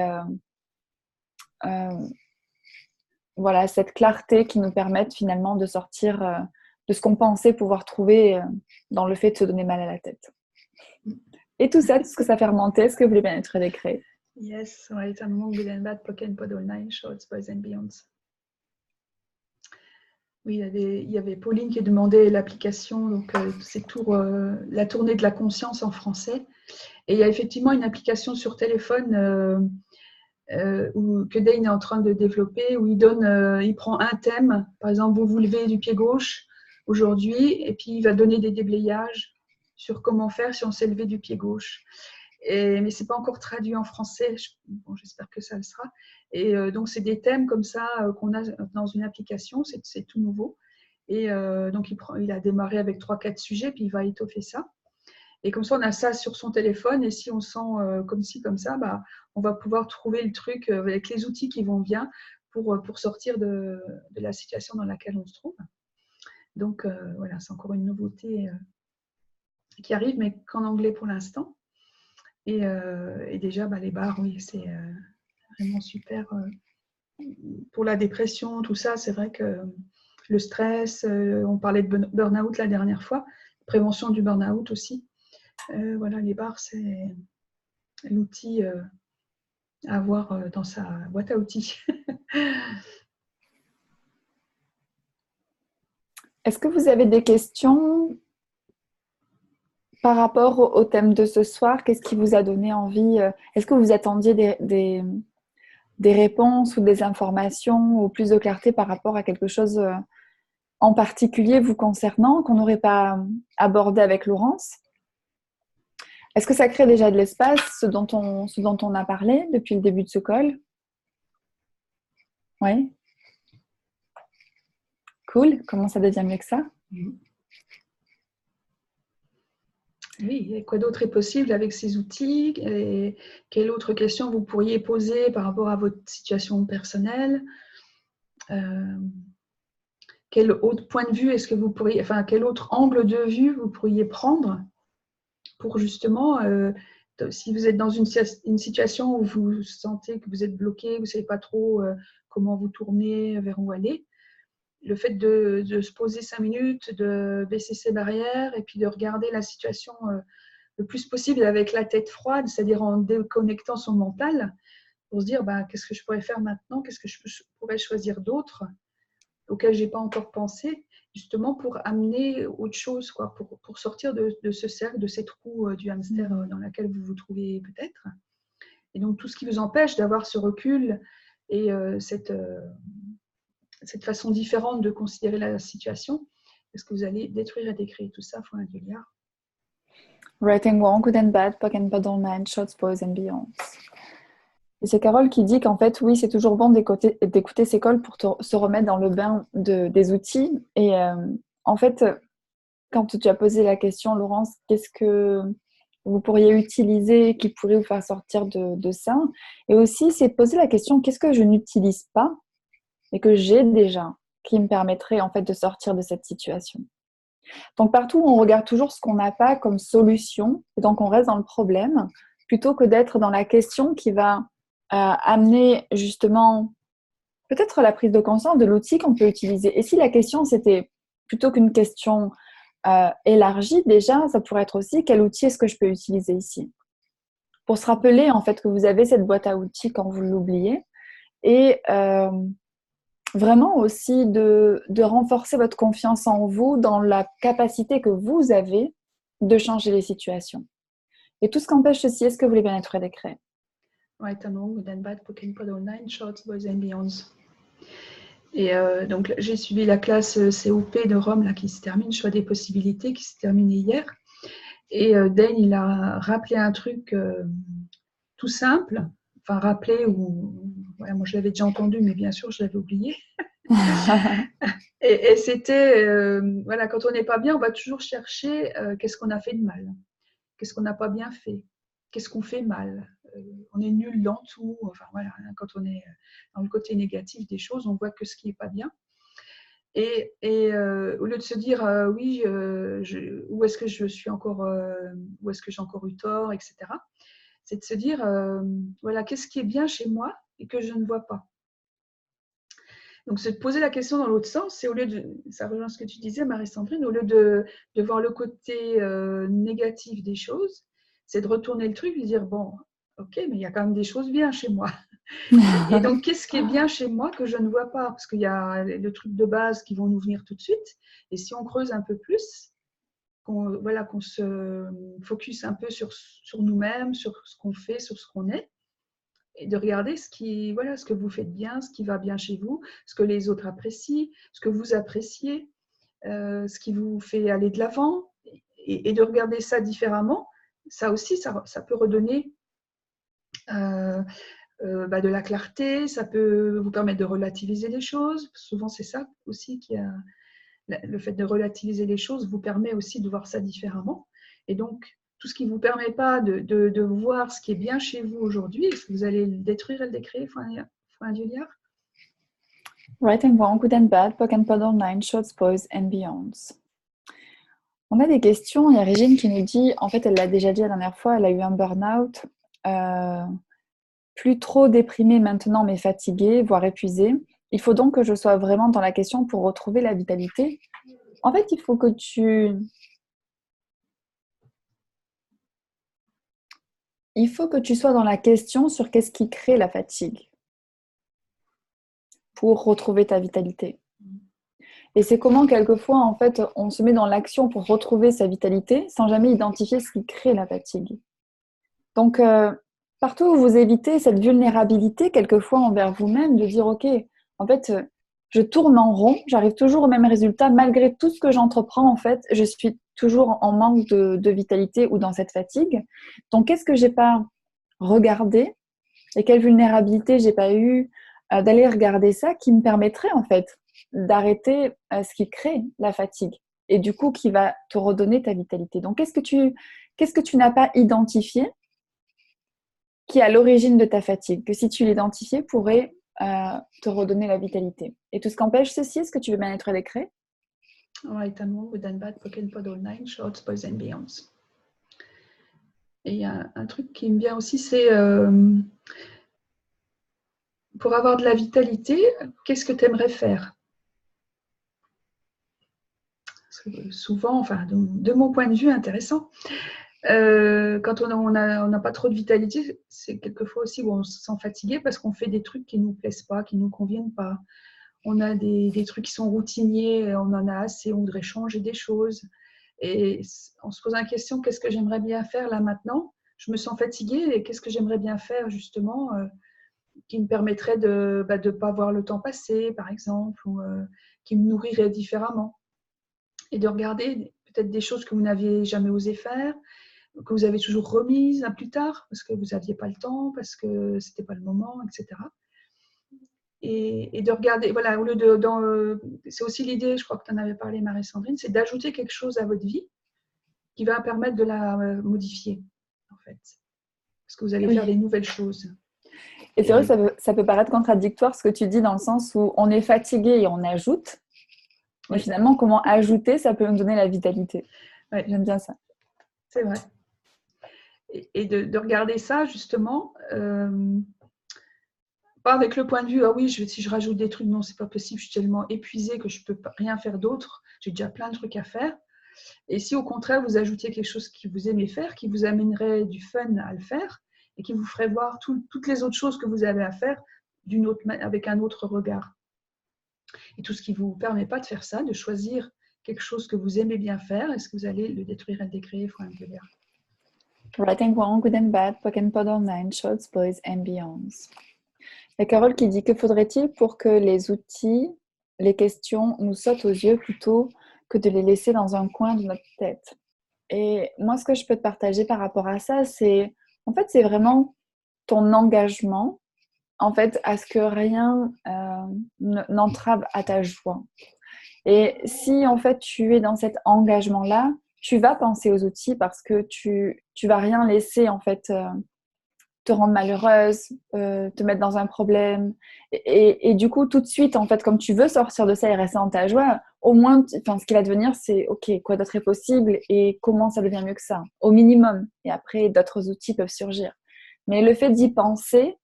voilà, cette clarté qui nous permettent finalement de sortir de ce qu'on pensait pouvoir trouver dans le fait de se donner mal à la tête. Et tout ça, tout ce que ça fait remonter, est-ce que vous voulez bien être décret? Yes, right and wrong, good and bad, pock and pod online, shorts, boys and beyonds. Oui, il y avait Pauline qui demandait l'application, donc c'est la tournée de la conscience en français. Et il y a effectivement une application sur téléphone que Dane est en train de développer, où il prend un thème, par exemple, vous levez du pied gauche aujourd'hui, et puis il va donner des déblayages sur comment faire si on s'est levé du pied gauche. Mais ce n'est pas encore traduit en français, j'espère que ça le sera. Et donc, c'est des thèmes comme ça qu'on a dans une application, c'est tout nouveau. Et donc, il a démarré avec 3-4 sujets, puis il va étoffer ça. Et comme ça, on a ça sur son téléphone. Et si on sent comme ci, comme ça, on va pouvoir trouver le truc avec les outils qui vont bien pour sortir de la situation dans laquelle on se trouve. Donc, voilà, c'est encore une nouveauté qui arrive, mais qu'en anglais pour l'instant. Et déjà, les bars, oui, c'est vraiment super. Pour la dépression, tout ça, c'est vrai que le stress, on parlait de burn-out la dernière fois, prévention du burn-out aussi. Voilà, les bars, c'est l'outil à avoir dans sa boîte à outils. Est-ce que vous avez des questions par rapport au thème de ce soir? Qu'est-ce qui vous a donné envie? Est-ce que vous attendiez des réponses ou des informations ou plus de clarté par rapport à quelque chose en particulier vous concernant qu'on n'aurait pas abordé avec Laurence? Est-ce que ça crée déjà de l'espace, ce dont on a parlé depuis le début de ce call? Oui. Cool. Comment ça devient mieux que ça? Oui, et quoi d'autre est possible avec ces outils? Et quelle autre question vous pourriez poser par rapport à votre situation personnelle? Euh, Quel autre point de vue est-ce que vous pourriez, enfin, quel autre angle de vue vous pourriez prendre pour justement, si vous êtes dans une situation où vous sentez que vous êtes bloqué, vous ne savez pas trop comment vous tourner, vers où aller, le fait de se poser 5 minutes, de baisser ses barrières et puis de regarder la situation le plus possible avec la tête froide, c'est-à-dire en déconnectant son mental, pour se dire bah, qu'est-ce que je pourrais faire maintenant, qu'est-ce que je pourrais choisir d'autre auquel je n'ai pas encore pensé, justement pour amener autre chose, quoi, pour sortir de ce cercle, de cette roue du hamster dans laquelle vous vous trouvez peut-être. Et donc tout ce qui vous empêche d'avoir ce recul et cette façon différente de considérer la situation, est-ce que vous allez détruire et décréer tout ça, Florent Duliard? Writing wrong, good and bad, Pock and Paddle Man, Shots, Boys and Beyonds. Et c'est Carole qui dit qu'en fait, oui, c'est toujours bon d'écouter ses calls pour se remettre dans le bain des outils. Et en fait, quand tu as posé la question, Laurence, qu'est-ce que vous pourriez utiliser qui pourrait vous faire sortir de ça? Et aussi, c'est poser la question, qu'est-ce que je n'utilise pas et que j'ai déjà qui me permettrait en fait de sortir de cette situation? Donc partout, on regarde toujours ce qu'on n'a pas comme solution, et donc on reste dans le problème, plutôt que d'être dans la question qui va amener justement peut-être la prise de conscience de l'outil qu'on peut utiliser. Et si la question c'était plutôt qu'une question élargie, déjà, ça pourrait être aussi quel outil est-ce que je peux utiliser ici? Pour se rappeler en fait que vous avez cette boîte à outils quand vous l'oubliez, et vraiment aussi de renforcer votre confiance en vous dans la capacité que vous avez de changer les situations. Et tout ce qu'empêche ceci, est-ce que vous voulez bien être décret? Right and wrong, good and bad, Pock and Paddle 9, Shorts, Boys and Beyonds. Et donc j'ai suivi la classe COP de Rome là, qui se termine, Choix des possibilités, qui s'est terminée hier. Et Dane, il a rappelé un truc tout simple, enfin rappelé, ou ouais, moi je l'avais déjà entendu, mais bien sûr je l'avais oublié. Et c'était, voilà, quand on n'est pas bien, on va toujours chercher qu'est-ce qu'on a fait de mal, qu'est-ce qu'on n'a pas bien fait, qu'est-ce qu'on fait mal. On est nul dans tout, enfin voilà, quand on est dans le côté négatif des choses, on voit que ce qui n'est pas bien. Et au lieu de se dire oui, où est-ce que je suis encore, où est-ce que j'ai encore eu tort, etc. C'est de se dire voilà, qu'est-ce qui est bien chez moi et que je ne vois pas. Donc, c'est de poser la question dans l'autre sens, c'est au lieu de, ça rejoint ce que tu disais, Marie-Sandrine, au lieu de voir le côté négatif des choses, c'est de retourner le truc et de dire bon, ok, mais il y a quand même des choses bien chez moi. Et donc, qu'est-ce qui est bien chez moi que je ne vois pas? Parce qu'il y a le truc de base qui vont nous venir tout de suite. Et si on creuse un peu plus, qu'on se focus un peu sur nous-mêmes, sur ce qu'on fait, sur ce qu'on est, et de regarder ce que vous faites bien, ce qui va bien chez vous, ce que les autres apprécient, ce que vous appréciez, ce qui vous fait aller de l'avant, et de regarder ça différemment. Ça aussi, ça peut redonner de la clarté, ça peut vous permettre de relativiser les choses. Souvent, c'est ça aussi le fait de relativiser les choses vous permet aussi de voir ça différemment. Et donc, tout ce qui ne vous permet pas de voir ce qui est bien chez vous aujourd'hui, est-ce que vous allez le détruire et le décréer, Florent Duliard? Right and wrong, good and bad, Pock and Paddle 9, Shots, Boys and Beyonds. On a des questions. Il y a Régine qui nous dit, en fait, elle l'a déjà dit la dernière fois, elle a eu un burn-out, plus trop déprimée maintenant, mais fatiguée, voire épuisée. Il faut donc que je sois vraiment dans la question pour retrouver la vitalité. En fait, il faut que tu sois dans la question sur qu'est-ce qui crée la fatigue pour retrouver ta vitalité. Et c'est comment, quelquefois, en fait, on se met dans l'action pour retrouver sa vitalité sans jamais identifier ce qui crée la fatigue. Donc, partout où vous évitez cette vulnérabilité, quelquefois, envers vous-même, de dire, OK, en fait, je tourne en rond, j'arrive toujours au même résultat, malgré tout ce que j'entreprends, en fait, je suis toujours en manque de vitalité ou dans cette fatigue. Donc, qu'est-ce que j'ai pas regardé et quelle vulnérabilité j'ai pas eu d'aller regarder ça qui me permettrait, en fait, d'arrêter ce qui crée la fatigue et du coup qui va te redonner ta vitalité. Donc, qu'est-ce qu'est-ce que tu n'as pas identifié qui est à l'origine de ta fatigue, que si tu l'identifiais, pourrait te redonner la vitalité. Et tout ce qu'empêche ceci, est-ce que tu veux bien être décret? Right and wrong, good and bad, pocket and pod all nine, shorts, boys and beyonds. Et il y a un truc qui me vient aussi, c'est pour avoir de la vitalité, qu'est-ce que tu aimerais faire? Parce que souvent, enfin, de mon point de vue, intéressant, quand on n'a pas trop de vitalité, c'est quelquefois aussi où on se sent fatigué parce qu'on fait des trucs qui ne nous plaisent pas, qui ne nous conviennent pas. On a des trucs qui sont routiniers, on en a assez, on voudrait changer des choses. Et on se pose la question, qu'est-ce que j'aimerais bien faire là maintenant? Je me sens fatiguée et qu'est-ce que j'aimerais bien faire justement qui me permettrait de ne pas voir le temps passer, par exemple, ou qui me nourrirait différemment. Et de regarder peut-être des choses que vous n'aviez jamais osé faire, que vous avez toujours remises à plus tard, parce que vous n'aviez pas le temps, parce que ce n'était pas le moment, etc. Et de regarder, voilà, au lieu c'est aussi l'idée, je crois que tu en avais parlé, Marie-Sandrine, c'est d'ajouter quelque chose à votre vie qui va permettre de la modifier, en fait. Parce que vous allez faire des nouvelles choses. Et c'est vrai que ça peut paraître contradictoire ce que tu dis dans le sens où on est fatigué et on ajoute. Mais finalement, comment ajouter, ça peut nous donner la vitalité. Ouais, j'aime bien ça. C'est vrai. Et de regarder ça, justement, pas avec le point de vue, ah oui, si je rajoute des trucs, non, c'est pas possible, je suis tellement épuisée que je peux rien faire d'autre, j'ai déjà plein de trucs à faire. Et si au contraire, vous ajoutiez quelque chose que vous aimez faire, qui vous amènerait du fun à le faire, et qui vous ferait voir toutes les autres choses que vous avez à faire avec un autre regard. Et tout ce qui ne vous permet pas de faire ça, de choisir quelque chose que vous aimez bien faire, est-ce que vous allez le détruire et le décréer, faut un peu dire. Right and wrong, good and bad, poke and pod all nine, shorts, boys and beyonds. Il y a Carole qui dit, que faudrait-il pour que les outils, les questions nous sautent aux yeux plutôt que de les laisser dans un coin de notre tête? Et moi, ce que je peux te partager par rapport à ça, c'est vraiment ton engagement, en fait, à ce que rien n'entrave à ta joie. Et si, en fait, tu es dans cet engagement-là, tu vas penser aux outils parce que tu vas rien laisser, en fait, te rendre malheureuse, te mettre dans un problème. Et du coup, tout de suite, en fait, comme tu veux sortir de ça et rester dans ta joie, au moins, ce qui va devenir, c'est OK, quoi d'autre est possible et comment ça devient mieux que ça, au minimum. Et après, d'autres outils peuvent surgir. Mais le fait d'y penser,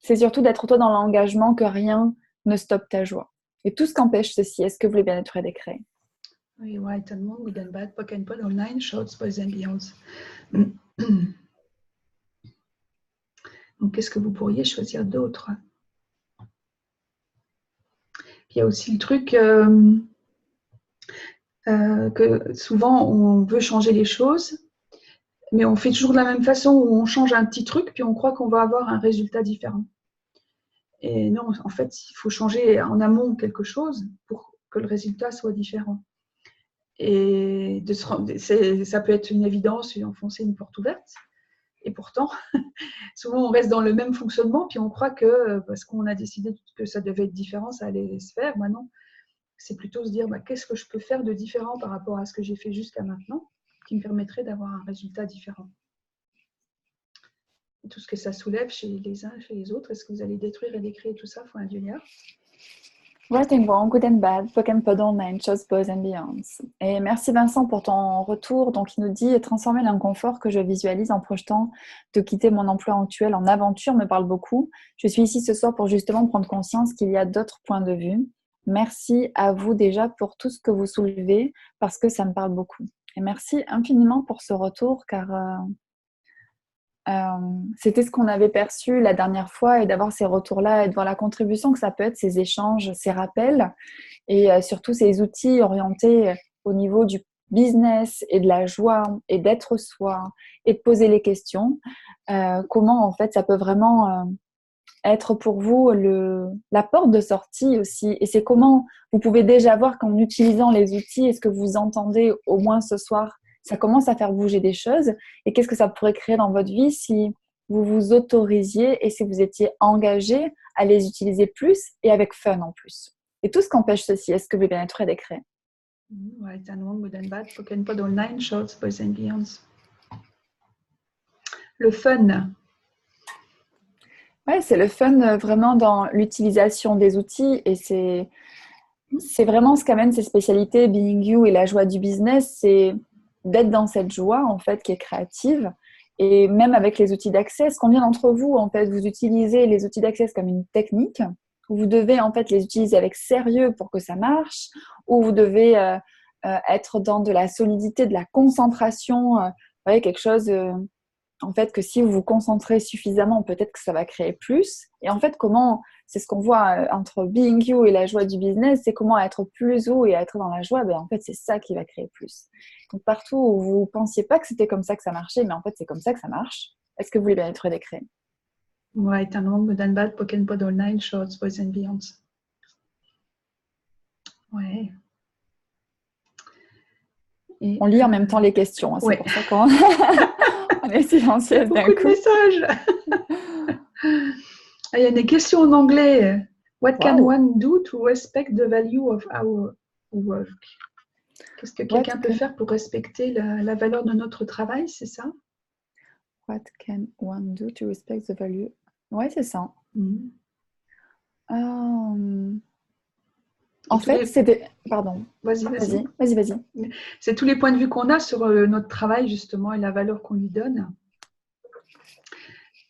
c'est surtout d'être toi dans l'engagement que rien ne stoppe ta joie. Et tout ce qu'empêche ceci, est-ce que vous voulez bien être décret? Oui, right and wrong, good and bad, poke and pod all nine, shorts, boys and beyonds. Donc, qu'est-ce que vous pourriez choisir d'autre? Il y a aussi le truc que souvent, on veut changer les choses, mais on fait toujours de la même façon, où on change un petit truc, puis on croit qu'on va avoir un résultat différent. Et non, en fait, il faut changer en amont quelque chose pour que le résultat soit différent. Et ça peut être une évidence, enfoncer une porte ouverte. Et pourtant, souvent, on reste dans le même fonctionnement, puis on croit que parce qu'on a décidé que ça devait être différent, ça allait se faire. Maintenant, c'est plutôt se dire qu'est-ce que je peux faire de différent par rapport à ce que j'ai fait jusqu'à maintenant, qui me permettrait d'avoir un résultat différent. Et tout ce que ça soulève chez les uns et chez les autres, est-ce que vous allez détruire et décréer tout ça, faut un Dieu. Right and wrong, good and bad, poke and pod all nine, shorts, boys and beyonds. Et merci Vincent pour ton retour. Donc il nous dit, transformer l'inconfort que je visualise en projetant de quitter mon emploi actuel en aventure me parle beaucoup. Je suis ici ce soir pour justement prendre conscience qu'il y a d'autres points de vue. Merci à vous déjà pour tout ce que vous soulevez parce que ça me parle beaucoup. Et merci infiniment pour ce retour car c'était ce qu'on avait perçu la dernière fois et d'avoir ces retours-là et de voir la contribution que ça peut être, ces échanges, ces rappels et surtout ces outils orientés au niveau du business et de la joie et d'être soi et de poser les questions. Comment en fait ça peut vraiment être pour vous la porte de sortie aussi et c'est comment vous pouvez déjà voir qu'en utilisant les outils, est-ce que vous entendez au moins ce soir ça commence à faire bouger des choses et qu'est-ce que ça pourrait créer dans votre vie si vous vous autorisiez et si vous étiez engagé à les utiliser plus et avec fun en plus. Et tout ce qu'empêche ceci, est-ce que vous voulez bien être décret? Right and wrong, good and bad, poke and pod all nine, shorts, boys and beyonds. Le fun. Ouais, c'est le fun vraiment dans l'utilisation des outils et c'est vraiment ce qu'amènent ces spécialités Being You et la joie du business, c'est d'être dans cette joie en fait qui est créative et même avec les outils d'Access, combien d'entre vous en fait vous utilisez les outils d'Access comme une technique où vous devez en fait les utiliser avec sérieux pour que ça marche, ou vous devez être dans de la solidité, de la concentration, vous voyez, quelque chose en fait, que si vous vous concentrez suffisamment, peut-être que ça va créer plus. Et en fait, c'est ce qu'on voit entre Being You et la joie du business, c'est comment être plus haut et être dans la joie, en fait, c'est ça qui va créer plus. Donc, partout où vous ne pensiez pas que c'était comme ça que ça marchait, mais en fait, c'est comme ça que ça marche. Est-ce que vous voulez bien être décret? Right and wrong, good and bad, poke and pod all nine, shorts, boys and beyonds. Ouais. Et on lit en même temps les questions, hein, c'est pour ça qu'on on est silencieuse d'un coup. Beaucoup de messages. Il y a des questions en anglais. What can one do to respect the value of our work? Qu'est-ce que quelqu'un peut faire pour respecter la valeur de notre travail, c'est ça? What can one do to respect the value? Ouais, c'est ça. En fait, c'était... Pardon. Vas-y. Vas-y. C'est tous les points de vue qu'on a sur notre travail, justement, et la valeur qu'on lui donne.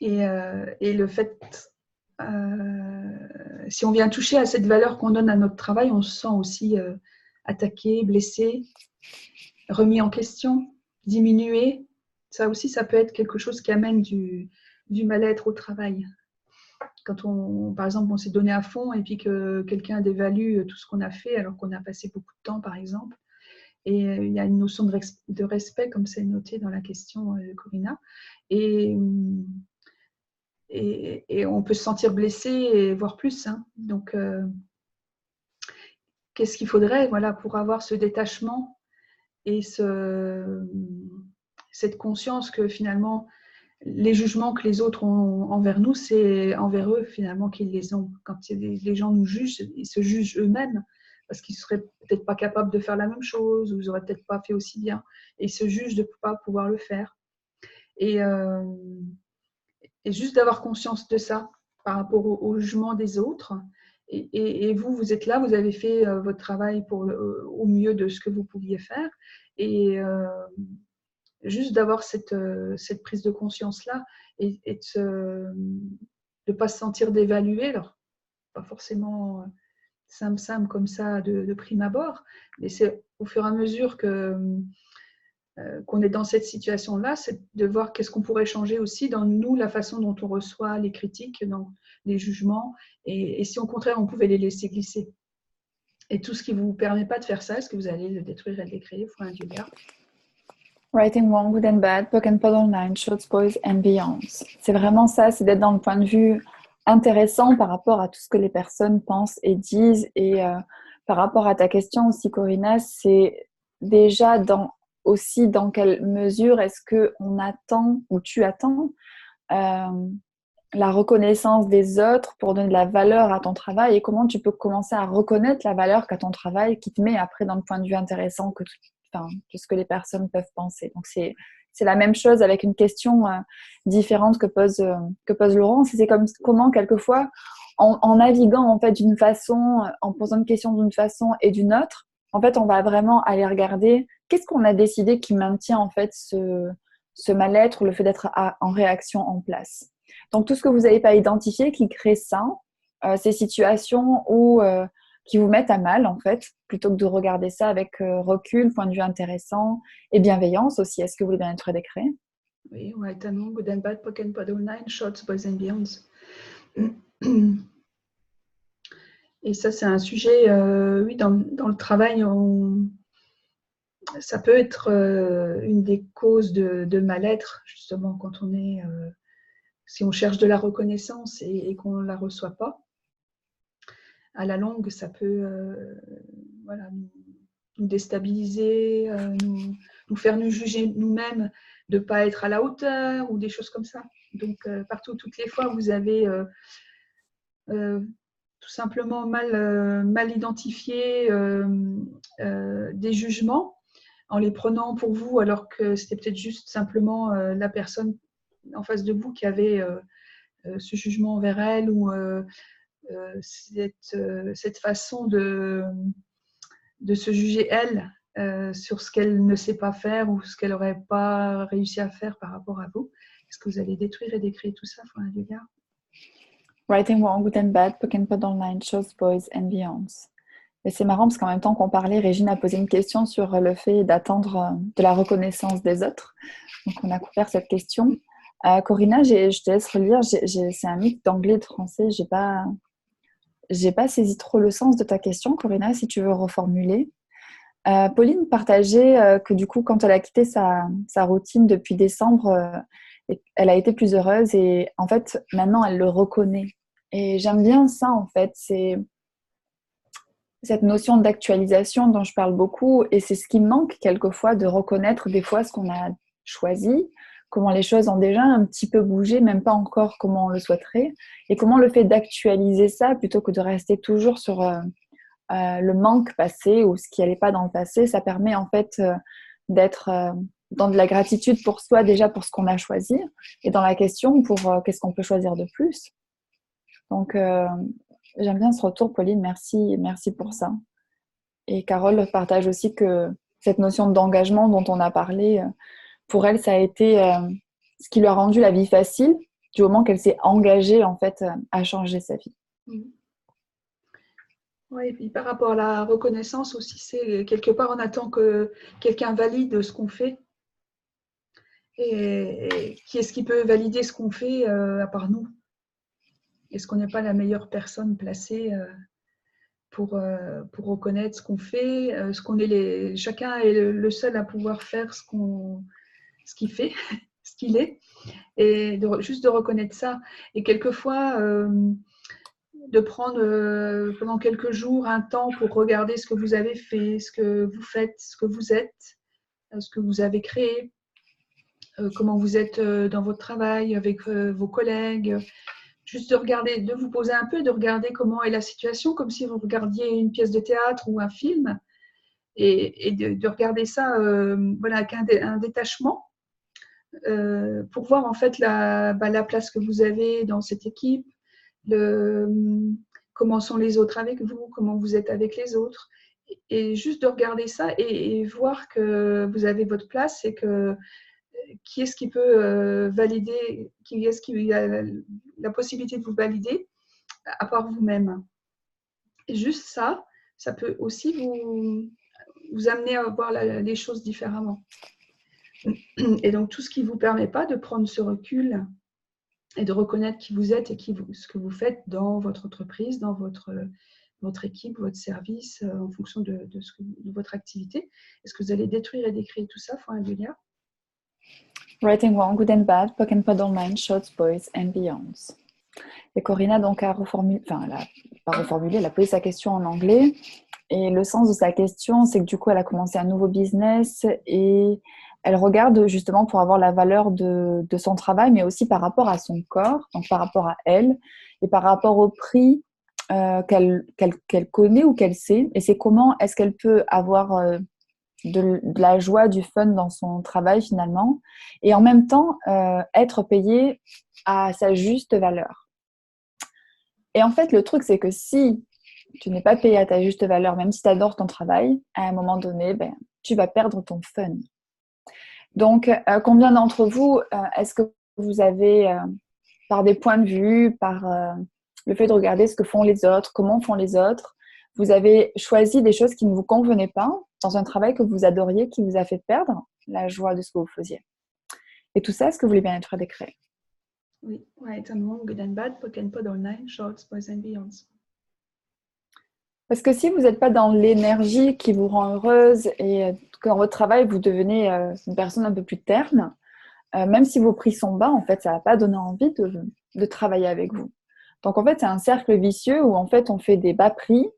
Et le fait, si on vient toucher à cette valeur qu'on donne à notre travail, on se sent aussi attaqué, blessé, remis en question, diminué. Ça aussi, ça peut être quelque chose qui amène du mal-être au travail. Quand par exemple, on s'est donné à fond et puis que quelqu'un dévalue tout ce qu'on a fait alors qu'on a passé beaucoup de temps, par exemple. Et il y a une notion de respect, comme c'est noté dans la question de Corinna. Et on peut se sentir blessé et voire plus. Hein. Donc, qu'est-ce qu'il faudrait pour avoir ce détachement et cette conscience que finalement, les jugements que les autres ont envers nous, c'est envers eux finalement qu'ils les ont. Quand les gens nous jugent, ils se jugent eux-mêmes parce qu'ils ne seraient peut-être pas capables de faire la même chose ou ils n'auraient peut-être pas fait aussi bien. Et ils se jugent de ne pas pouvoir le faire. Et juste d'avoir conscience de ça par rapport au jugement des autres. Et vous êtes là, vous avez fait votre travail au mieux de ce que vous pouviez faire. Et juste d'avoir cette prise de conscience-là et de ne pas se sentir dévalué. Alors, pas forcément simple comme ça de prime abord, mais c'est au fur et à mesure qu'on est dans cette situation-là, c'est de voir qu'est-ce qu'on pourrait changer aussi dans nous, la façon dont on reçoit les critiques, dans les jugements, et si au contraire, on pouvait les laisser glisser. Et tout ce qui ne vous permet pas de faire ça, est-ce que vous allez le détruire et le décréer? Faut un Julia. Right and wrong, good and bad, poke and pod all nine, shorts, boys and beyonds. C'est vraiment ça, c'est d'être dans le point de vue intéressant par rapport à tout ce que les personnes pensent et disent. Et par rapport à ta question aussi, Corinna, c'est déjà aussi dans quelle mesure est-ce qu'on attend ou tu attends la reconnaissance des autres pour donner de la valeur à ton travail et comment tu peux commencer à reconnaître la valeur qu'a ton travail qui te met après dans le point de vue intéressant que ce que les personnes peuvent penser. Donc, c'est la même chose avec une question différente que pose Laurent. C'est comme comment, quelquefois, en naviguant en fait, d'une façon, en posant une question d'une façon et d'une autre, en fait, on va vraiment aller regarder qu'est-ce qu'on a décidé qui maintient en fait ce mal-être ou le fait d'être en réaction en place. Donc, tout ce que vous n'avez pas identifié qui crée ça, ces situations où... qui vous mettent à mal, en fait, plutôt que de regarder ça avec recul, point de vue intéressant et bienveillance aussi. Est-ce que vous voulez bien être décret? Oui, right and wrong, good and bad, poke and pod all nine, shorts, boys and beyonds. Et ça, c'est un sujet, oui, dans le travail, ça peut être une des causes de mal-être, justement, quand on est, si on cherche de la reconnaissance et qu'on ne la reçoit pas. À la longue, ça peut nous déstabiliser, nous faire nous juger nous-mêmes de ne pas être à la hauteur ou des choses comme ça. Donc, partout, toutes les fois où vous avez tout simplement mal identifié des jugements en les prenant pour vous alors que c'était peut-être juste simplement la personne en face de vous qui avait ce jugement envers elle ou cette façon de se juger elle sur ce qu'elle ne sait pas faire ou ce qu'elle n'aurait pas réussi à faire par rapport à vous. Est-ce que vous allez détruire et décréer tout ça, Florian Dugard? Writing Wrong, Good and Bad, Pokémon Online, Shows, Boys and Beyonds. Et c'est marrant parce qu'en même temps qu'on parlait, Régine a posé une question sur le fait d'attendre de la reconnaissance des autres. Donc on a couvert cette question. Corinna, je te laisse relire. C'est un mix d'anglais et de français. J'ai pas saisi trop le sens de ta question, Corinna, si tu veux reformuler. Pauline partageait que du coup, quand elle a quitté sa routine depuis décembre, elle a été plus heureuse et en fait, maintenant, elle le reconnaît. Et j'aime bien ça, en fait. C'est cette notion d'actualisation dont je parle beaucoup et c'est ce qui me manque quelquefois, de reconnaître des fois ce qu'on a choisi, comment les choses ont déjà un petit peu bougé, même pas encore comme on le souhaiterait, et comment le fait d'actualiser ça plutôt que de rester toujours sur le manque passé ou ce qui n'allait pas dans le passé, ça permet en fait d'être dans de la gratitude pour soi déjà pour ce qu'on a choisi et dans la question pour qu'est-ce qu'on peut choisir de plus. Donc j'aime bien ce retour, Pauline, merci pour ça. Et Carole partage aussi que cette notion d'engagement dont on a parlé, pour elle, ça a été ce qui lui a rendu la vie facile du moment qu'elle s'est engagée en fait à changer sa vie. Oui, et puis par rapport à la reconnaissance aussi, c'est quelque part on attend que quelqu'un valide ce qu'on fait. Et qui est-ce qui peut valider ce qu'on fait à part nous? Est-ce qu'on n'est pas la meilleure personne placée pour reconnaître ce qu'on fait, chacun est le seul à pouvoir faire ce qu'il fait, ce qu'il est, et juste de reconnaître ça. Et quelquefois, de prendre pendant quelques jours un temps pour regarder ce que vous avez fait, ce que vous faites, ce que vous êtes, ce que vous avez créé, comment vous êtes dans votre travail, avec vos collègues. Juste de regarder, de vous poser un peu, de regarder comment est la situation, comme si vous regardiez une pièce de théâtre ou un film, et de regarder ça voilà, avec un détachement pour voir en fait la place que vous avez dans cette équipe, comment sont les autres avec vous, comment vous êtes avec les autres, et juste de regarder ça et voir que vous avez votre place et que qui est-ce qui peut valider, qui est-ce qui a la possibilité de vous valider à part vous-même. Et juste ça, ça peut aussi vous amener à voir les choses différemment. Et donc tout ce qui ne vous permet pas de prendre ce recul et de reconnaître qui vous êtes et ce que vous faites dans votre entreprise, dans votre équipe, votre service, en fonction de votre activité. Est-ce que vous allez détruire et décrire tout ça, Florian Dugard? Writing Wrong, Good and Bad, Pokémon Online, Shots, Boys and Beyonds. Et Corinna donc a reformulé, enfin elle a pas reformulé, elle a posé sa question en anglais. Et le sens de sa question, c'est que du coup elle a commencé un nouveau business et elle regarde justement pour avoir la valeur de son travail, mais aussi par rapport à son corps, donc par rapport à elle et par rapport au prix qu'elle connaît ou qu'elle sait. Et c'est comment est-ce qu'elle peut avoir de la joie, du fun dans son travail finalement, et en même temps être payée à sa juste valeur. Et en fait, le truc, c'est que si tu n'es pas payé à ta juste valeur, même si tu adores ton travail, à un moment donné, tu vas perdre ton fun. Donc, combien d'entre vous, est-ce que vous avez, par des points de vue, par le fait de regarder ce que font les autres, comment font les autres, vous avez choisi des choses qui ne vous convenaient pas dans un travail que vous adoriez, qui vous a fait perdre la joie de ce que vous faisiez? Et tout ça, est-ce que vous voulez bien être décret? Oui, Right and Wrong, Good and Bad, Pokémon Online, Shorts, Boys and Beyonds. Parce que si vous n'êtes pas dans l'énergie qui vous rend heureuse et que dans votre travail, vous devenez une personne un peu plus terne, même si vos prix sont bas, en fait, ça ne va pas donner envie de travailler avec vous. Donc, en fait, c'est un cercle vicieux où, en fait, on fait des bas prix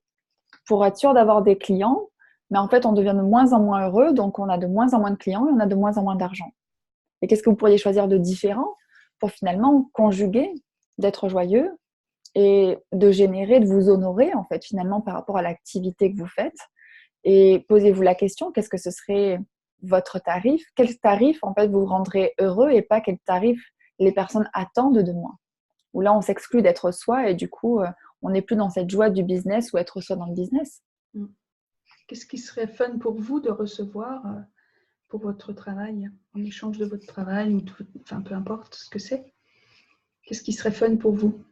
pour être sûr d'avoir des clients, mais en fait, on devient de moins en moins heureux, donc on a de moins en moins de clients et on a de moins en moins d'argent. Et qu'est-ce que vous pourriez choisir de différent pour finalement conjuguer, d'être joyeux et de générer, de vous honorer, en fait, finalement, par rapport à l'activité que vous faites? Et posez-vous la question, qu'est-ce que ce serait votre tarif? Quel tarif, en fait, vous rendrez heureux et pas quel tarif les personnes attendent de moi. Où là, on s'exclut d'être soi et du coup, on n'est plus dans cette joie du business ou être soi dans le business. Qu'est-ce qui serait fun pour vous de recevoir pour votre travail, en échange de votre travail, ou enfin peu importe ce que c'est? Qu'est-ce qui serait fun pour vous?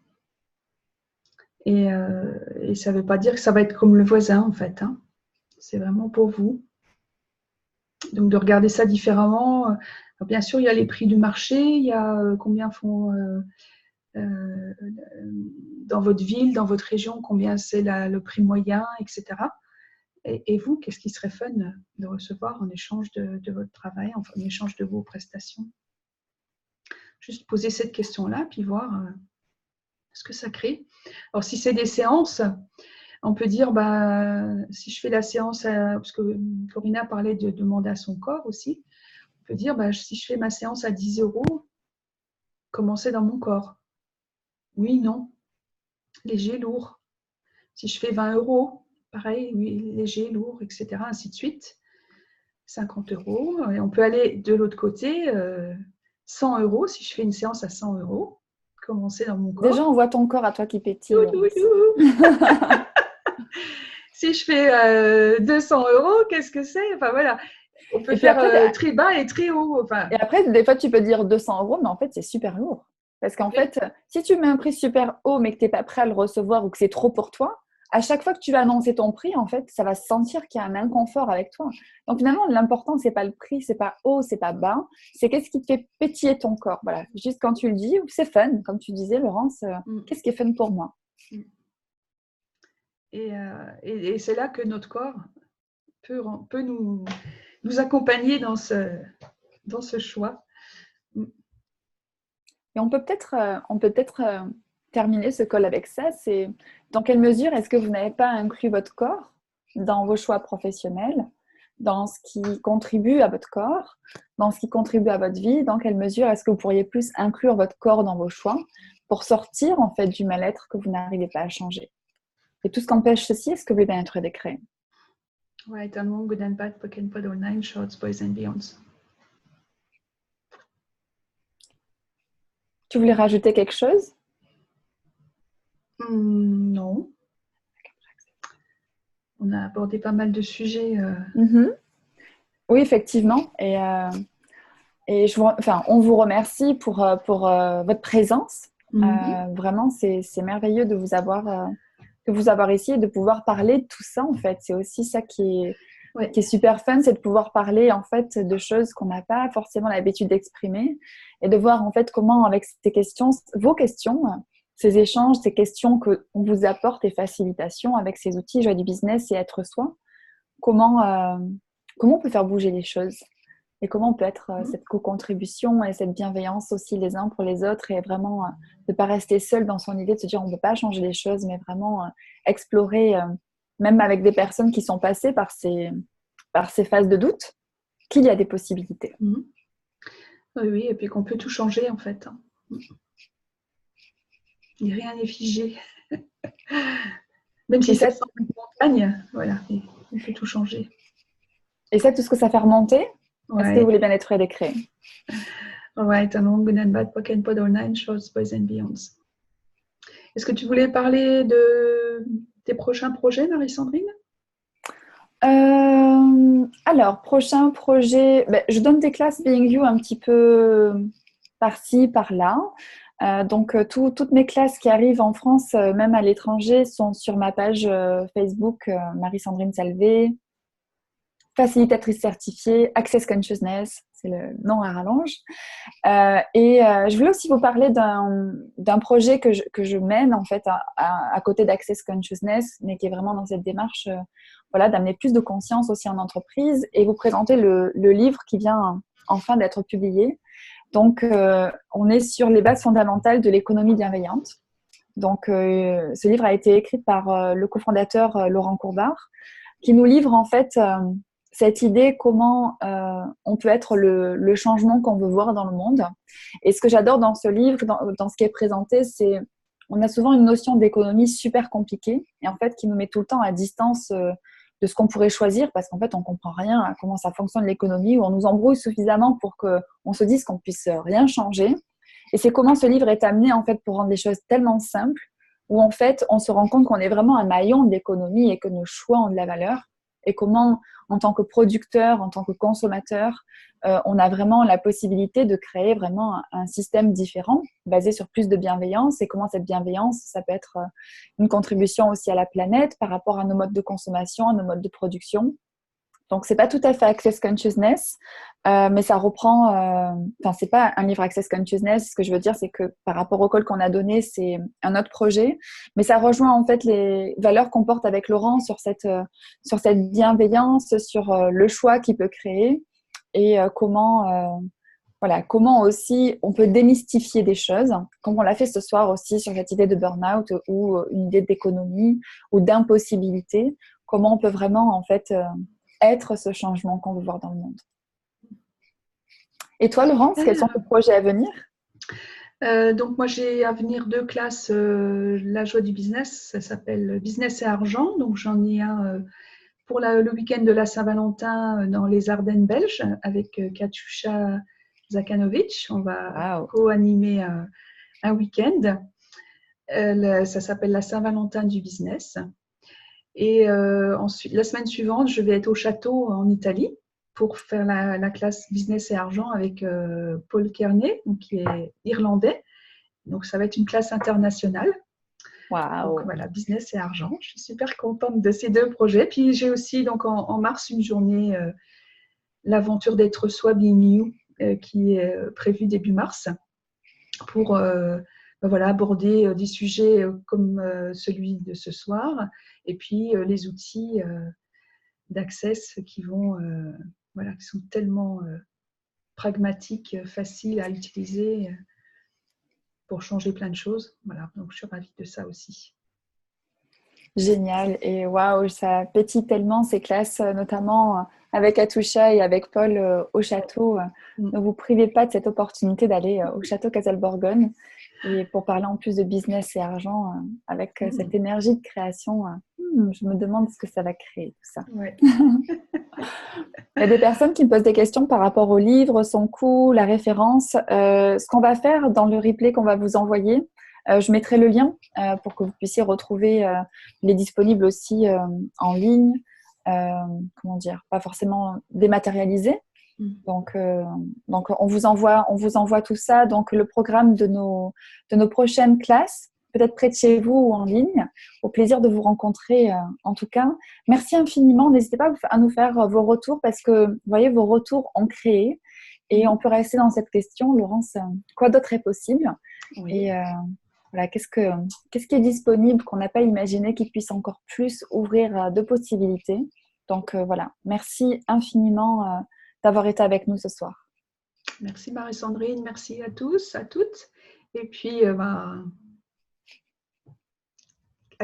Et ça ne veut pas dire que ça va être comme le voisin, en fait. Hein. C'est vraiment pour vous. Donc, de regarder ça différemment. Alors, bien sûr, il y a les prix du marché, il y a combien font dans votre ville, dans votre région, combien c'est le prix moyen, etc. Et vous, qu'est-ce qui serait fun de recevoir en échange de votre travail, en échange de vos prestations? Juste poser cette question-là, puis voir ce que ça crée. Alors, si c'est des séances, on peut dire, si je fais la séance, parce que Corinna parlait de demander à son corps aussi, on peut dire, si je fais ma séance à 10 €, comment c'est dans mon corps? Oui, non, léger, lourd. Si je fais 20 €, pareil, oui, léger, lourd, etc., ainsi de suite. 50 €. Et on peut aller de l'autre côté, 100 €, si je fais une séance à 100 €, comment c'est dans mon corps? Déjà, on voit ton corps à toi qui pétille. Si je fais 200 €, qu'est-ce que c'est? Enfin voilà, on peut faire après, très bas et très haut. Enfin. Et après, des fois, tu peux dire 200 €, mais en fait, c'est super lourd. Parce qu'en fait, si tu mets un prix super haut, mais que tu n'es pas prêt à le recevoir ou que c'est trop pour toi, à chaque fois que tu vas annoncer ton prix, en fait, ça va se sentir qu'il y a un inconfort avec toi. Donc finalement, l'important, c'est pas le prix, c'est pas haut, c'est pas bas, c'est qu'est-ce qui te fait pétiller ton corps. Voilà, juste quand tu le dis, c'est fun, comme tu disais, Laurence, qu'est-ce qui est fun pour moi? Et c'est là que notre corps peut nous accompagner dans ce choix. Et on peut peut-être terminer ce call avec ça. C'est dans quelle mesure est-ce que vous n'avez pas inclus votre corps dans vos choix professionnels, dans ce qui contribue à votre corps, dans ce qui contribue à votre vie? Dans quelle mesure est-ce que vous pourriez plus inclure votre corps dans vos choix pour sortir en fait du mal-être que vous n'arrivez pas à changer? Et tout ce qu'empêche ceci, est-ce que vous voulez bien être décret? Right and wrong, good and bad, poke and pod, all nine shorts, boys and beyonds. Tu voulais rajouter quelque chose? Non. On a abordé pas mal de sujets. Oui, effectivement. Et on vous remercie pour votre présence. Vraiment, c'est merveilleux de vous avoir ici et de pouvoir parler de tout ça, en fait. C'est aussi ça qui est super fun, c'est de pouvoir parler, en fait, de choses qu'on n'a pas forcément l'habitude d'exprimer et de voir, en fait, comment, avec ces questions, vos questions, ces échanges, ces questions qu'on vous apporte et facilitations avec ces outils Joie du business et être soi, comment on peut faire bouger les choses et comment on peut être cette co-contribution et cette bienveillance aussi les uns pour les autres et vraiment de ne pas rester seul dans son idée de se dire on ne peut pas changer les choses, mais vraiment explorer, même avec des personnes qui sont passées par ces phases de doute, qu'il y a des possibilités. Oui, et puis qu'on peut tout changer en fait. Rien n'est figé. Même si ça semble une montagne, voilà, on peut tout changer. Et ça, tout ce que ça fait remonter, est-ce que vous voulez bien être décret? Right, and wrong, good and bad, poke and pod, all nine shorts, boys and beyonds. Est-ce que tu voulais parler de tes prochains projets, Marie-Sandrine? Alors, prochain projet, je donne des classes Being You un petit peu par-ci, par-là. Donc, toutes mes classes qui arrivent en France, même à l'étranger, sont sur ma page Facebook Marie-Sandrine Salvé, facilitatrice certifiée, Access Consciousness, c'est le nom à rallonge. Je voulais aussi vous parler d'un projet que je mène en fait à côté d'Access Consciousness, mais qui est vraiment dans cette démarche d'amener plus de conscience aussi en entreprise et vous présenter le livre qui vient enfin d'être publié. Donc, on est sur les bases fondamentales de l'économie bienveillante. Donc, ce livre a été écrit par le cofondateur Laurent Courbard, qui nous livre en fait cette idée comment on peut être le changement qu'on veut voir dans le monde. Et ce que j'adore dans ce livre, dans ce qui est présenté, c'est on a souvent une notion d'économie super compliquée et en fait qui nous met tout le temps à distance de ce qu'on pourrait choisir parce qu'en fait on comprend rien à comment ça fonctionne l'économie ou on nous embrouille suffisamment pour qu'on se dise qu'on puisse rien changer. Et c'est comment ce livre est amené en fait pour rendre les choses tellement simples, où en fait on se rend compte qu'on est vraiment un maillon de l'économie et que nos choix ont de la valeur. Et comment, en tant que producteur, en tant que consommateur, on a vraiment la possibilité de créer vraiment un système différent, basé sur plus de bienveillance, et comment cette bienveillance, ça peut être une contribution aussi à la planète par rapport à nos modes de consommation, à nos modes de production. Donc, c'est pas tout à fait Access Consciousness, mais ça reprend. Enfin, c'est pas un livre Access Consciousness. Ce que je veux dire, c'est que par rapport au call qu'on a donné, c'est un autre projet, mais ça rejoint en fait les valeurs qu'on porte avec Laurent sur cette bienveillance, sur le choix qu'il peut créer et voilà, comment aussi on peut démystifier des choses, comme on l'a fait ce soir aussi sur cette idée de burn-out ou une idée d'économie ou d'impossibilité. Comment on peut vraiment en fait être ce changement qu'on veut voir dans le monde. Et toi, Laurence, quels sont tes projets à venir? Donc moi j'ai à venir 2 classes, la joie du business, ça s'appelle Business et Argent. Donc j'en ai un pour le week-end de la Saint-Valentin dans les Ardennes belges avec Katiusha Zakanovic. On va co-animer un week-end. Ça s'appelle la Saint-Valentin du business. Et ensuite, la semaine suivante, je vais être au château en Italie pour faire la classe business et argent avec Paul Kearney, donc, qui est irlandais. Donc, ça va être une classe internationale. Wow. Donc, voilà, business et argent. Je suis super contente de ces 2 projets. Puis, j'ai aussi donc, en mars une journée, l'aventure d'être soi, Being You, qui est prévue début mars pour voilà, aborder des sujets comme celui de ce soir et puis les outils d'Access qui vont voilà, qui sont tellement pragmatiques, faciles à utiliser pour changer plein de choses. Voilà, donc je suis ravie de ça aussi. Génial. Et waouh, ça pétille tellement ces classes, notamment avec Atusha et avec Paul au château. Ne vous privez pas de cette opportunité d'aller au château Casal-Borgone. Et pour parler en plus de business et argent, avec cette énergie de création, je me demande ce que ça va créer, tout ça. Ouais. Il y a des personnes qui me posent des questions par rapport au livre, son coût, la référence. Ce qu'on va faire dans le replay qu'on va vous envoyer, je mettrai le lien pour que vous puissiez retrouver. Il est disponible aussi en ligne, comment dire, pas forcément dématérialisé. Donc on vous envoie tout ça. Donc le programme de nos prochaines classes, peut-être près de chez vous ou en ligne. Au plaisir de vous rencontrer en tout cas. Merci infiniment. N'hésitez pas à nous faire vos retours parce que vous voyez, vos retours ont créé et on peut rester dans cette question. Laurence, quoi d'autre est possible? Oui. Et voilà, qu'est-ce qui est disponible qu'on n'a pas imaginé qui puisse encore plus ouvrir de possibilités. Donc voilà, merci infiniment d'avoir été avec nous ce soir. Merci Marie-Sandrine, merci à tous, à toutes. Et puis, à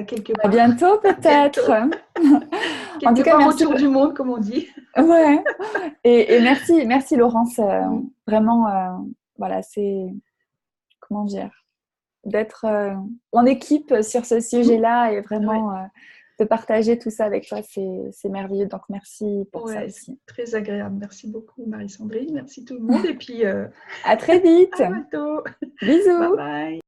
quelque part. À bientôt peut-être. En tout cas, merci autour du monde, comme on dit. Ouais. Et merci Laurence. Vraiment, voilà, c'est comment dire, d'être en équipe sur ce sujet-là et vraiment de partager tout ça avec toi, c'est merveilleux. Donc merci pour ça aussi. Très agréable. Merci beaucoup Marie-Sandrine. Merci tout le monde et puis à très vite. À bientôt. Bisous. Bye bye.